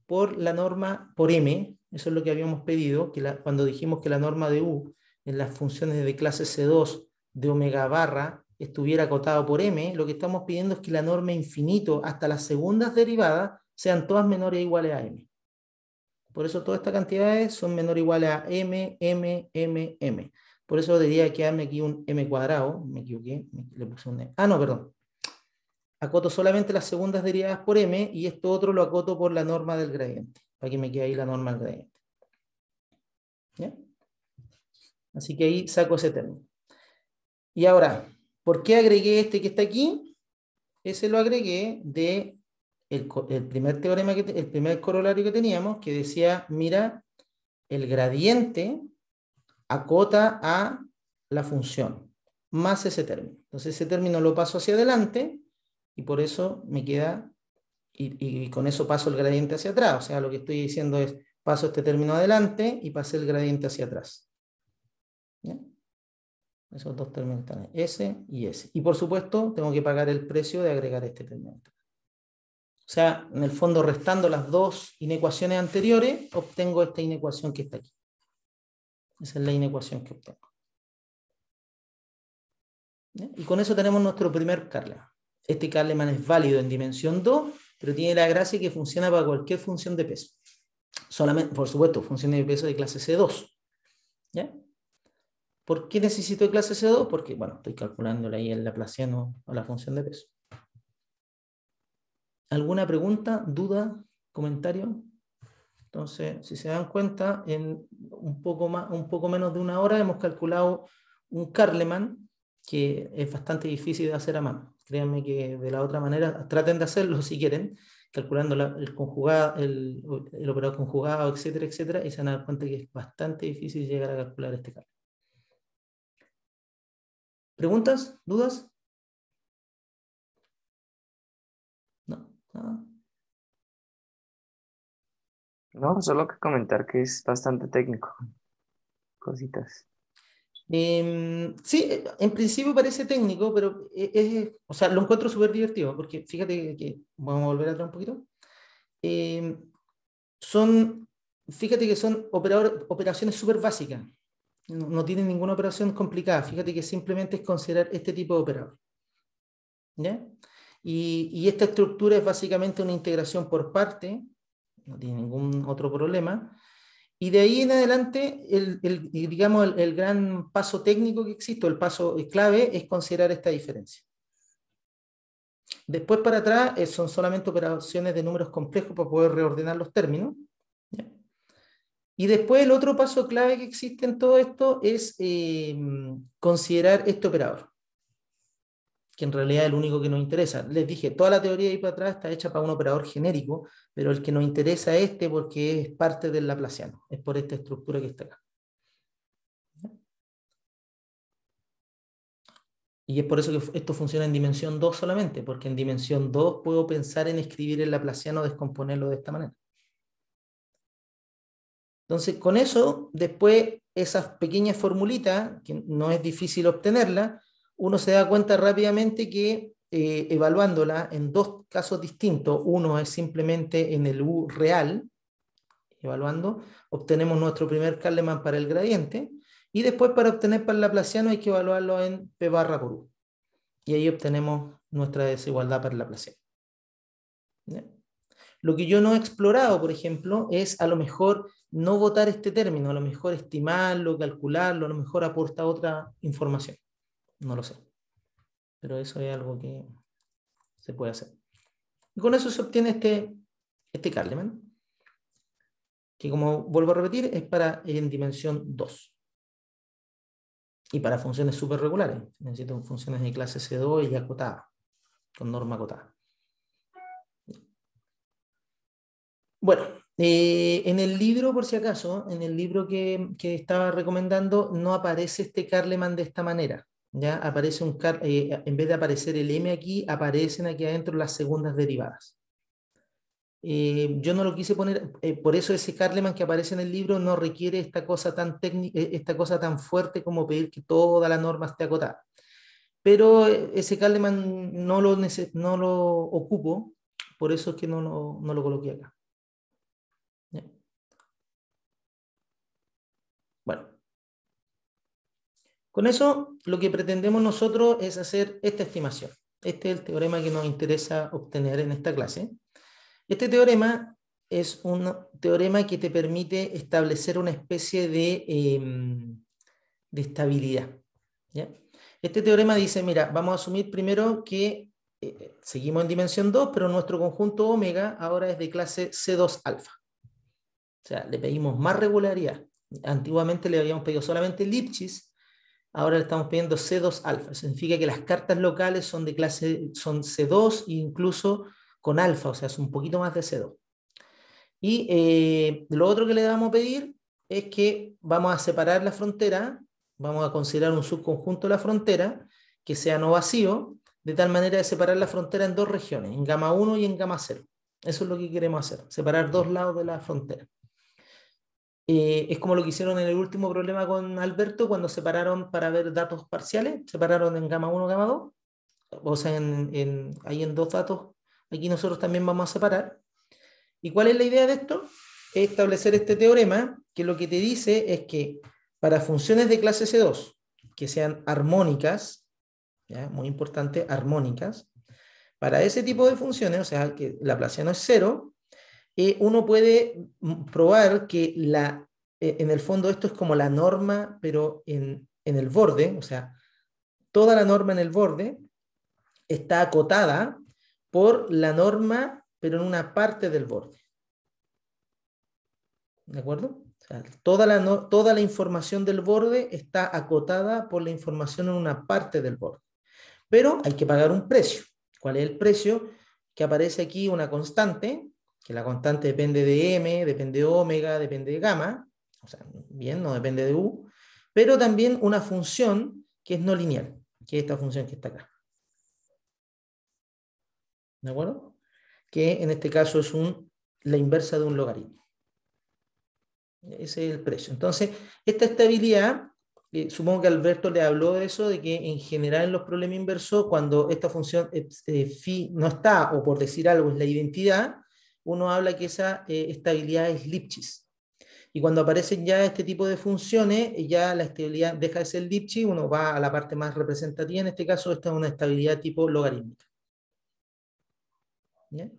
por la norma por m, eso es lo que habíamos pedido, que cuando dijimos que la norma de u en las funciones de clase C2 de omega barra estuviera acotado por m, lo que estamos pidiendo es que la norma infinito hasta las segundas derivadas sean todas menores o iguales a m. Por eso todas estas cantidades son menores o iguales a m, m, m, m. Por eso debería quedarme aquí un m cuadrado, me equivoqué, le puse un m. Ah, no, perdón. Acoto solamente las segundas derivadas por m y esto otro lo acoto por la norma del gradiente, para que me quede ahí la norma del gradiente. ¿Ya? Así que ahí saco ese término. Y ahora, ¿por qué agregué este que está aquí? Ese lo agregué de el primer teorema, el primer corolario que teníamos, que decía, mira, el gradiente acota a la función, más ese término. Entonces ese término lo paso hacia adelante, y por eso me queda, y con eso paso el gradiente hacia atrás. O sea, lo que estoy diciendo es, paso este término adelante y pasé el gradiente hacia atrás. ¿Ya? Esos dos términos están ahí, ese y ese. Y por supuesto, tengo que pagar el precio de agregar este término. O sea, en el fondo, restando las dos inecuaciones anteriores, obtengo esta inecuación que está aquí. Esa es la inecuación que obtengo. ¿Ya? Y con eso tenemos nuestro primer Kahneman. Este Kahneman es válido en dimensión 2, pero tiene la gracia que funciona para cualquier función de peso. Solamente, por supuesto, funciones de peso de clase C2. ¿Ya? ¿Por qué necesito de clase C2? Porque, bueno, estoy calculándole ahí el laplaciano a la función de peso. ¿Alguna pregunta, duda, comentario? Entonces, si se dan cuenta, en un poco menos de una hora hemos calculado un Kahneman que es bastante difícil de hacer a mano. Créanme que de la otra manera, traten de hacerlo si quieren, calculando el conjugado, el operador conjugado, etcétera, etcétera, y se van a dar cuenta que es bastante difícil llegar a calcular este cálculo. ¿Preguntas? ¿Dudas? No, nada. No, solo que comentar que es bastante técnico. Cositas. Sí, en principio parece técnico, pero o sea, lo encuentro súper divertido, porque fíjate que, vamos a volver atrás un poquito, fíjate que son operaciones súper básicas, no tienen ninguna operación complicada, fíjate que simplemente es considerar este tipo de operador. ¿Ya? Y esta estructura es básicamente una integración por parte, no tiene ningún otro problema. Y de ahí en adelante, digamos, el gran paso técnico que existe, el paso clave, es considerar esta diferencia. Después para atrás son solamente operaciones de números complejos para poder reordenar los términos. ¿Ya? Y después el otro paso clave que existe en todo esto es considerar este operador, que en realidad es el único que nos interesa. Les dije, toda la teoría de ahí para atrás está hecha para un operador genérico, pero el que nos interesa es este porque es parte del laplaciano, es por esta estructura que está acá. Y es por eso que esto funciona en dimensión 2 solamente, porque en dimensión 2 puedo pensar en escribir el laplaciano, descomponerlo de esta manera. Entonces, con eso, después, esas pequeñas formulitas, que no es difícil obtenerlas, uno se da cuenta rápidamente que evaluándola en dos casos distintos, uno es simplemente en el U real, evaluando, obtenemos nuestro primer Kahneman para el gradiente, y después para obtener para el laplaciano hay que evaluarlo en P barra por U. Y ahí obtenemos nuestra desigualdad para el laplaciano. ¿Ya? Lo que yo no he explorado, por ejemplo, es a lo mejor no votar este término, a lo mejor estimarlo, calcularlo, a lo mejor aporta otra información. No lo sé. Pero eso es algo que se puede hacer. Y con eso se obtiene este Kahneman, que como vuelvo a repetir, es para en dimensión 2. Y para funciones superregulares. Necesito funciones de clase C2 y acotada, con norma acotada. Bueno, en el libro, por si acaso, en el libro que estaba recomendando, no aparece este Kahneman de esta manera. ¿Ya? Aparece en vez de aparecer el M aquí, aparecen aquí adentro las segundas derivadas. Yo no lo quise poner, por eso ese Kahneman que aparece en el libro no requiere esta cosa tan esta cosa tan fuerte como pedir que toda la norma esté acotada. Pero ese Kahneman no lo ocupo, por eso es que no lo coloqué acá. ¿Ya? Bueno, con eso lo que pretendemos nosotros es hacer esta estimación. Este es el teorema que nos interesa obtener en esta clase. Este teorema es un teorema que te permite establecer una especie de estabilidad. ¿Ya? Este teorema dice, mira, vamos a asumir primero que seguimos en dimensión 2, pero nuestro conjunto omega ahora es de clase C2 alfa. O sea, le pedimos más regularidad. Antiguamente le habíamos pedido solamente Lipschitz, ahora le estamos pidiendo C2 alfa. Eso significa que las cartas locales son de clase, son C2 e incluso con alfa, o sea, es un poquito más de C2. Y lo otro que le vamos a pedir es que vamos a separar la frontera, vamos a considerar un subconjunto de la frontera que sea no vacío, de tal manera de separar la frontera en dos regiones, en gamma 1 y en gamma 0. Eso es lo que queremos hacer, separar dos lados de la frontera. Es como lo que hicieron en el último problema con Alberto, cuando separaron para ver datos parciales, separaron en gamma 1 y gamma 2, o sea, ahí en dos datos, aquí nosotros también vamos a separar. ¿Y cuál es la idea de esto? Es establecer este teorema que lo que te dice es que para funciones de clase C2 que sean armónicas, ¿ya? Muy importante, armónicas, para ese tipo de funciones, o sea, que laplaciano es 0, uno puede probar que en el fondo esto es como la norma, pero en el borde, o sea, toda la norma en el borde está acotada por la norma, pero en una parte del borde. ¿De acuerdo? O sea, toda la información del borde está acotada por la información en una parte del borde. Pero hay que pagar un precio. ¿Cuál es el precio? Que aparece aquí una constante, que la constante depende de m, depende de omega, depende de gamma, o sea, bien, no depende de u, pero también una función que es no lineal, que es esta función que está acá. ¿De acuerdo? Que en este caso es la inversa de un logaritmo. Ese es el precio. Entonces, esta estabilidad, supongo que Alberto le habló de eso, de que en general en los problemas inversos, cuando esta función phi no está, o por decir algo es la identidad, uno habla que esa estabilidad es Lipschitz. Y cuando aparecen ya este tipo de funciones, ya la estabilidad deja de ser Lipschitz, uno va a la parte más representativa, en este caso esta es una estabilidad tipo logarítmica. ¿Ya?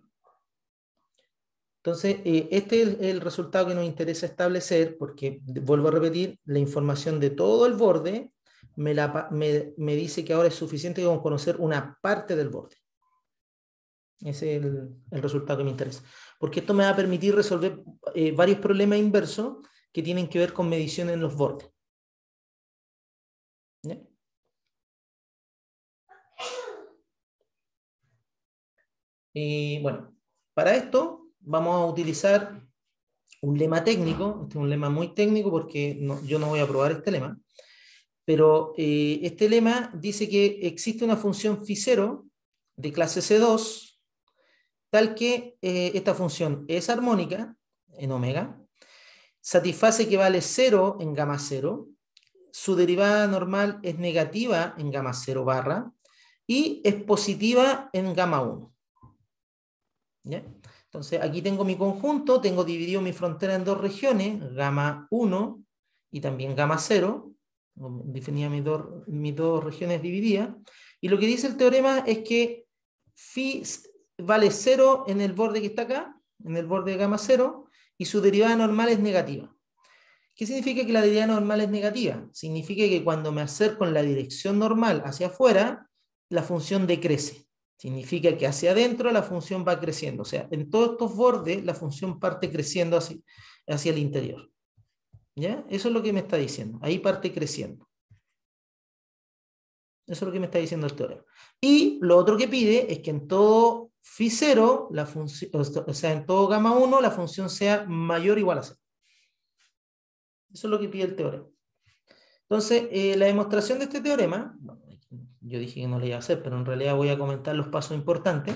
Entonces, este es el resultado que nos interesa establecer, porque, vuelvo a repetir, la información de todo el borde me dice que ahora es suficiente con conocer una parte del borde. Ese es el resultado que me interesa. Porque esto me va a permitir resolver varios problemas inversos que tienen que ver con mediciones en los bordes. ¿Ya? Y bueno, para esto vamos a utilizar un lema técnico. Este es un lema muy técnico porque yo no voy a probar este lema, pero este lema dice que existe una función φ0 de clase C2 tal que esta función es armónica en omega, satisface que vale 0 en gamma 0, su derivada normal es negativa en gamma 0 barra y es positiva en gamma 1. ¿Ya? Entonces aquí tengo mi conjunto, tengo dividido mi frontera en dos regiones, gamma 1 y también gamma 0, definía mis dos regiones divididas, y lo que dice el teorema es que phi vale 0 en el borde que está acá, en el borde de gamma 0, y su derivada normal es negativa. ¿Qué significa que la derivada normal es negativa? Significa que cuando me acerco en la dirección normal hacia afuera, la función decrece. Significa que hacia adentro la función va creciendo. O sea, en todos estos bordes la función parte creciendo hacia el interior. ¿Ya? Eso es lo que me está diciendo. Ahí parte creciendo. Eso es lo que me está diciendo el teorema. Y lo otro que pide es que en todo phi 0, la función, o sea, en todo gamma 1, la función sea mayor o igual a 0. Eso es lo que pide el teorema. Entonces, la demostración de este teorema, yo dije que no lo iba a hacer, pero en realidad voy a comentar los pasos importantes,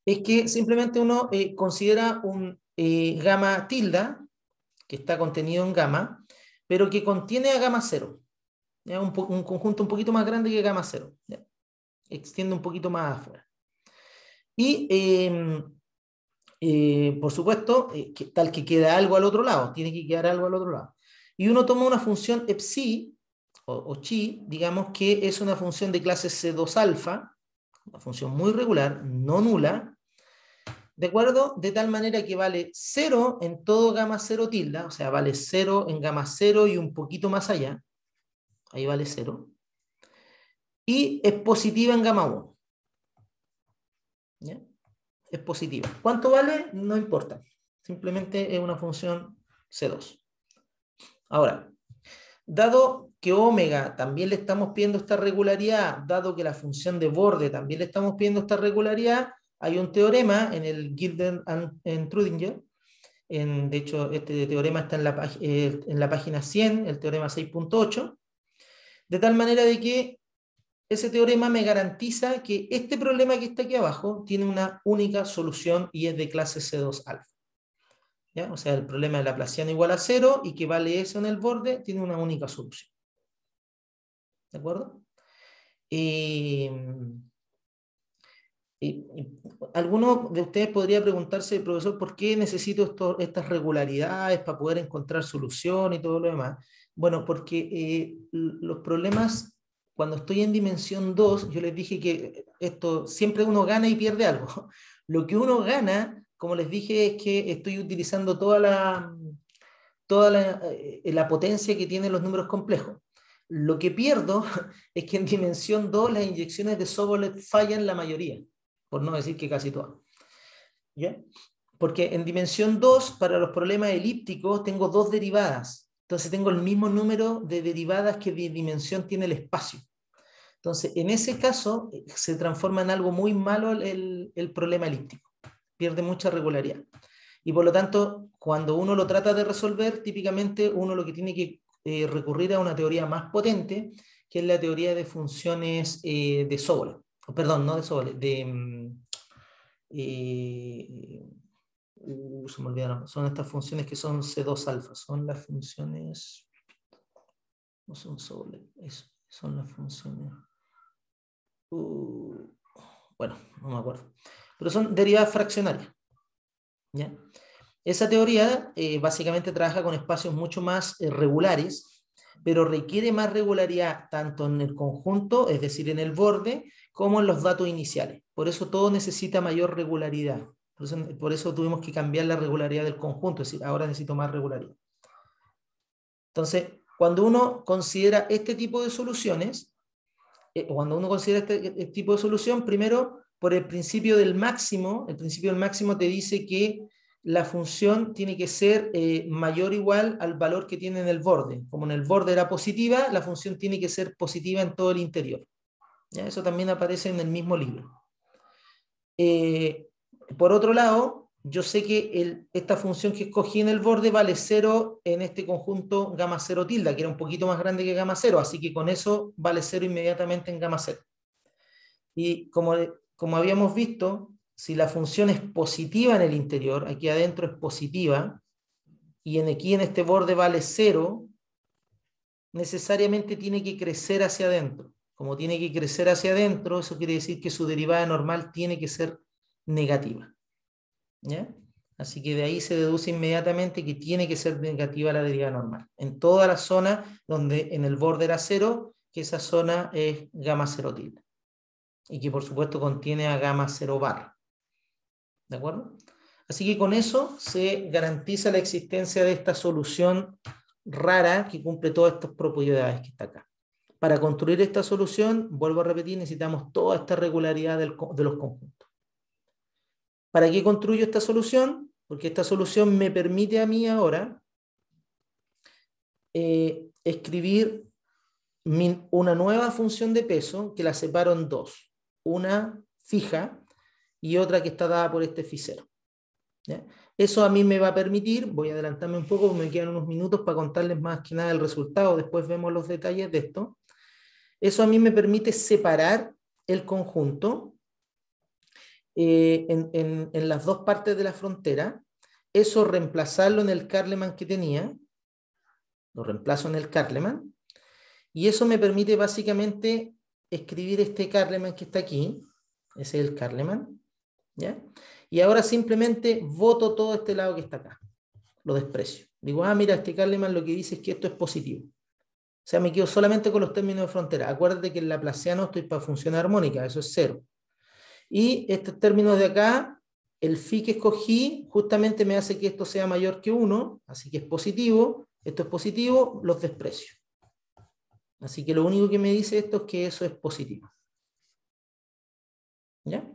es que simplemente uno considera un gamma tilde, que está contenido en gamma, pero que contiene a gamma 0. ¿Ya? Un conjunto un poquito más grande que gamma 0. ¿Ya? Extiende un poquito más afuera. Y, por supuesto, tal que queda algo al otro lado, tiene que quedar algo al otro lado. Y uno toma una función psi, o chi, digamos que es una función de clase C2 alfa, una función muy regular, no nula, ¿de acuerdo? De tal manera que vale 0 en todo gamma 0 tilde, o sea, vale 0 en gamma 0 y un poquito más allá, ahí vale 0, y es positiva en gamma 1. ¿Ya? Es positiva. ¿Cuánto vale? No importa, simplemente es una función C2. Ahora, dado que omega también le estamos pidiendo esta regularidad, dado que la función de borde también le estamos pidiendo esta regularidad, hay un teorema en el Gilder and Trüdinger. De hecho, este teorema está en la página 100, el teorema 6.8, de tal manera de que ese teorema me garantiza que este problema que está aquí abajo tiene una única solución y es de clase C2 alfa. ¿Ya? O sea, el problema de Laplaciano igual a 0 y que vale eso en el borde tiene una única solución. ¿De acuerdo? Alguno de ustedes podría preguntarse, profesor, ¿por qué necesito estas regularidades para poder encontrar solución y todo lo demás? Bueno, porque los problemas, cuando estoy en dimensión 2, yo les dije que esto siempre uno gana y pierde algo. Lo que uno gana, como les dije, es que estoy utilizando toda la potencia que tienen los números complejos. Lo que pierdo es que en dimensión 2 las inyecciones de Sobolev fallan la mayoría, por no decir que casi todas. ¿Ya? Porque en dimensión 2, para los problemas elípticos, tengo dos derivadas. Entonces tengo el mismo número de derivadas que de dimensión tiene el espacio. Entonces, en ese caso, se transforma en algo muy malo el problema elíptico. Pierde mucha regularidad. Y por lo tanto, cuando uno lo trata de resolver, típicamente uno lo que tiene que recurrir a una teoría más potente, que es la teoría de funciones de Sobolev. Perdón, no de Sobolev, se me olvidaron. Son estas funciones que son C2 alfa. Son las funciones... No son Sobolev, son las funciones... bueno, no me acuerdo. Pero son derivadas fraccionarias. ¿Ya? Esa teoría básicamente trabaja con espacios mucho más regulares, pero requiere más regularidad tanto en el conjunto, es decir, en el borde, como en los datos iniciales. Por eso todo necesita mayor regularidad. Por eso tuvimos que cambiar la regularidad del conjunto, es decir, ahora necesito más regularidad. Entonces, cuando uno considera este tipo de soluciones, este tipo de solución, primero, por el principio del máximo te dice que la función tiene que ser mayor o igual al valor que tiene en el borde. Como en el borde era positiva, la función tiene que ser positiva en todo el interior. ¿Ya? Eso también aparece en el mismo libro. Por otro lado, yo sé que esta función que escogí en el borde vale 0 en este conjunto gamma 0 tilde, que era un poquito más grande que gamma 0, así que con eso vale 0 inmediatamente en gamma 0. Y como habíamos visto, si la función es positiva en el interior, aquí adentro es positiva, y aquí en este borde vale 0, necesariamente tiene que crecer hacia adentro. Como tiene que crecer hacia adentro, eso quiere decir que su derivada normal tiene que ser negativa. ¿Ya? Así que de ahí se deduce inmediatamente que tiene que ser negativa la derivada normal. En toda la zona donde en el borde era 0, que esa zona es gamma 0 tilde. Y que por supuesto contiene a gamma 0 bar. ¿De acuerdo? Así que con eso se garantiza la existencia de esta solución rara que cumple todas estas propiedades que está acá. Para construir esta solución, vuelvo a repetir, necesitamos toda esta regularidad de los conjuntos. ¿Para qué construyo esta solución? Porque esta solución me permite a mí ahora escribir una nueva función de peso que la separo en dos. Una fija y otra que está dada por este phi0. ¿Ya? Eso a mí me va a permitir, voy a adelantarme un poco, me quedan unos minutos para contarles más que nada el resultado, después vemos los detalles de esto. Eso a mí me permite separar el conjunto en las dos partes de la frontera, eso reemplazarlo en el Carleman que tenía, lo reemplazo en el Carleman, y eso me permite básicamente escribir este Carleman que está aquí, ese es el Carleman, ¿ya? Y ahora simplemente voto todo este lado que está acá, lo desprecio. Digo, mira, este Carleman lo que dice es que esto es positivo. O sea, me quedo solamente con los términos de frontera. Acuérdate que en laplaciano estoy para función armónica, eso es 0. Y estos términos de acá, el phi que escogí justamente me hace que esto sea mayor que 1, así que es positivo, esto es positivo, los desprecio. Así que lo único que me dice esto es que eso es positivo. ¿Ya?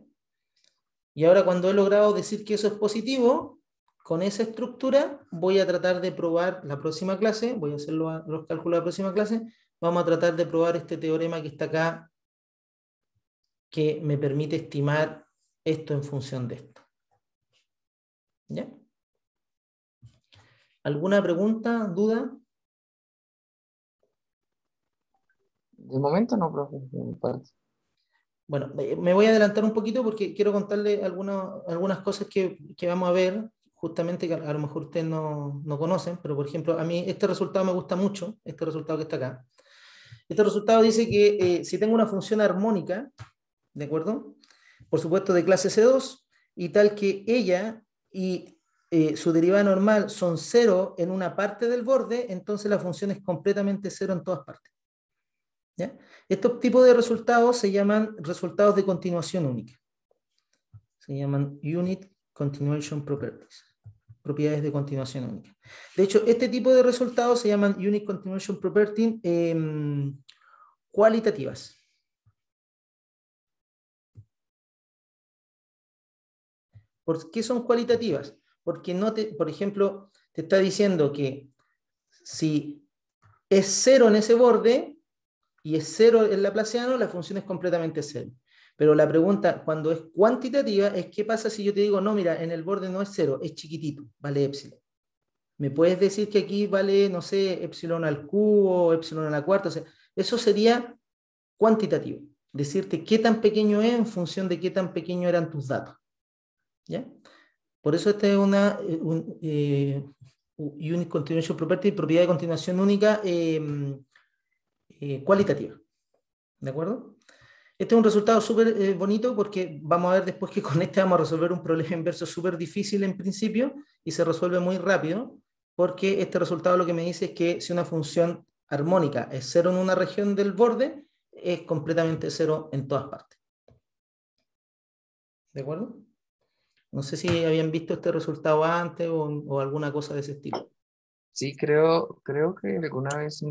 Y ahora cuando he logrado decir que eso es positivo, con esa estructura voy a tratar de probar la próxima clase, voy a hacer los cálculos de la próxima clase, vamos a tratar de probar este teorema que está acá, que me permite estimar esto en función de esto. ¿Ya? ¿Alguna pregunta, duda? De momento no, profe, de mi parte. Bueno, me voy a adelantar un poquito porque quiero contarle algunas cosas que vamos a ver, justamente que a lo mejor ustedes no conocen, pero por ejemplo, a mí este resultado me gusta mucho, este resultado que está acá. Este resultado dice que si tengo una función armónica, ¿de acuerdo? Por supuesto de clase C2, y tal que ella y su derivada normal son 0 en una parte del borde, entonces la función es completamente 0 en todas partes. ¿Ya? Estos tipos de resultados se llaman resultados de continuación única. Se llaman Unit Continuation Properties. Propiedades de continuación única. De hecho, este tipo de resultados se llaman Unit Continuation Properties cualitativas. ¿Por qué son cualitativas? Porque por ejemplo, te está diciendo que si es 0 en ese borde y es 0 en laplaciano, la función es completamente 0. Pero la pregunta, cuando es cuantitativa, es ¿qué pasa si yo te digo, no, mira, en el borde no es 0, es chiquitito, vale epsilon? ¿Me puedes decir que aquí vale, no sé, epsilon al cubo, epsilon a la cuarta? O sea, eso sería cuantitativo. Decirte qué tan pequeño es en función de qué tan pequeños eran tus datos. ¿Ya? Por eso esta es una Unit Continuation Property, propiedad de continuación única cualitativa. ¿De acuerdo? Este es un resultado súper bonito porque vamos a ver después que con este vamos a resolver un problema inverso súper difícil en principio y se resuelve muy rápido porque este resultado lo que me dice es que si una función armónica es 0 en una región del borde, es completamente 0 en todas partes. ¿De acuerdo? No sé si habían visto este resultado antes o alguna cosa de ese estilo. Sí, creo que alguna vez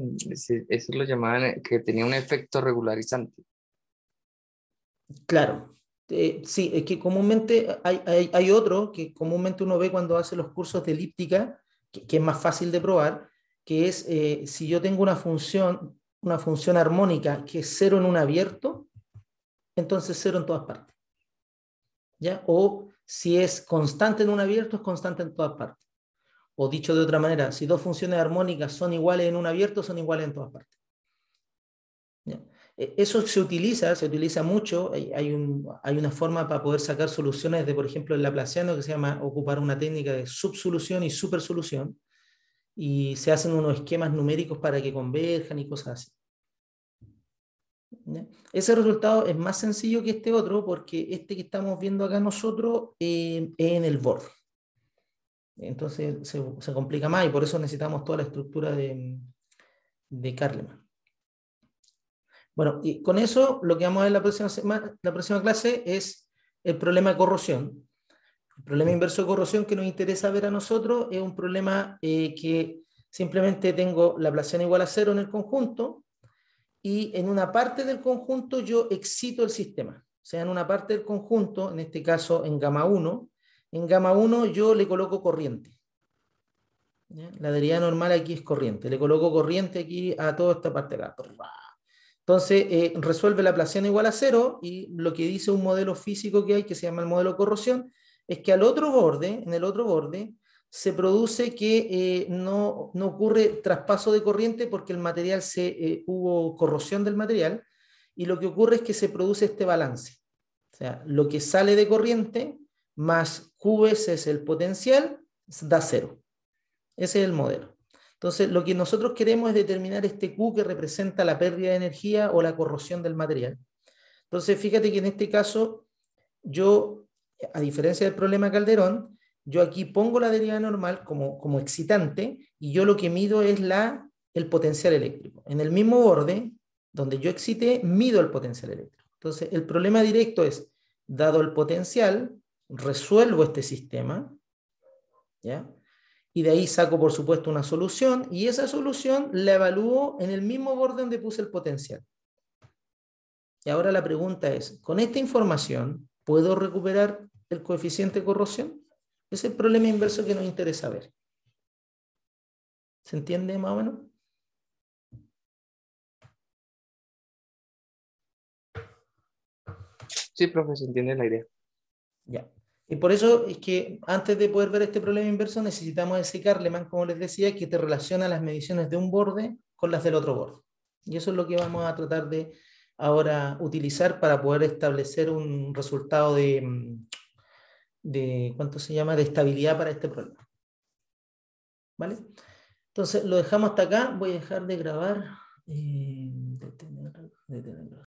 eso lo llamaban que tenía un efecto regularizante. Claro. Sí, es que comúnmente hay otro que comúnmente uno ve cuando hace los cursos de elíptica, que es más fácil de probar, que es si yo tengo una función armónica que es 0 en un abierto, entonces 0 en todas partes. ¿Ya? O si es constante en un abierto, es constante en todas partes. O dicho de otra manera, si dos funciones armónicas son iguales en un abierto, son iguales en todas partes. ¿Ya? Eso se utiliza mucho. Hay una forma para poder sacar soluciones de, por ejemplo, el laplaciano que se llama ocupar una técnica de subsolución y supersolución. y se hacen unos esquemas numéricos para que converjan y cosas así. ¿Ya? Ese resultado es más sencillo que este otro porque este que estamos viendo acá nosotros es en el borde. Entonces se complica más y por eso necesitamos toda la estructura de Carleman. Bueno, y con eso lo que vamos a ver la próxima clase es el problema de corrosión. El problema inverso de corrosión que nos interesa ver a nosotros es un problema que simplemente tengo Laplaciano igual a 0 en el conjunto y en una parte del conjunto yo excito el sistema. O sea, en una parte del conjunto, en este caso en gamma 1, en gamma 1 yo le coloco corriente. ¿Ya? La derivada normal aquí es corriente. Le coloco corriente aquí a toda esta parte de acá. Entonces, resuelve Laplaciano igual a 0 y lo que dice un modelo físico que hay, que se llama el modelo de corrosión, es que al otro borde, en el otro borde, se produce que no ocurre traspaso de corriente porque el material hubo corrosión del material y lo que ocurre es que se produce este balance. O sea, lo que sale de corriente más Q veces el potencial da 0. Ese es el modelo. Entonces, lo que nosotros queremos es determinar este Q que representa la pérdida de energía o la corrosión del material. Entonces, fíjate que en este caso, yo, a diferencia del problema Calderón, yo aquí pongo la derivada normal como excitante y yo lo que mido es el potencial eléctrico. En el mismo borde, donde yo excité, mido el potencial eléctrico. Entonces, el problema directo es, dado el potencial, resuelvo este sistema, ¿ya? Y de ahí saco, por supuesto, una solución, y esa solución la evalúo en el mismo borde donde puse el potencial. Y ahora la pregunta es, ¿con esta información puedo recuperar el coeficiente de corrosión? Ese es el problema inverso que nos interesa ver. ¿Se entiende más o menos? Sí, profe, se entiende la idea. Ya. Y por eso es que antes de poder ver este problema inverso necesitamos ese Carleman, como les decía, que te relaciona las mediciones de un borde con las del otro borde. Y eso es lo que vamos a tratar de ahora utilizar para poder establecer un resultado ¿cuánto se llama? De estabilidad para este problema. ¿Vale? Entonces lo dejamos hasta acá. Voy a dejar de grabar.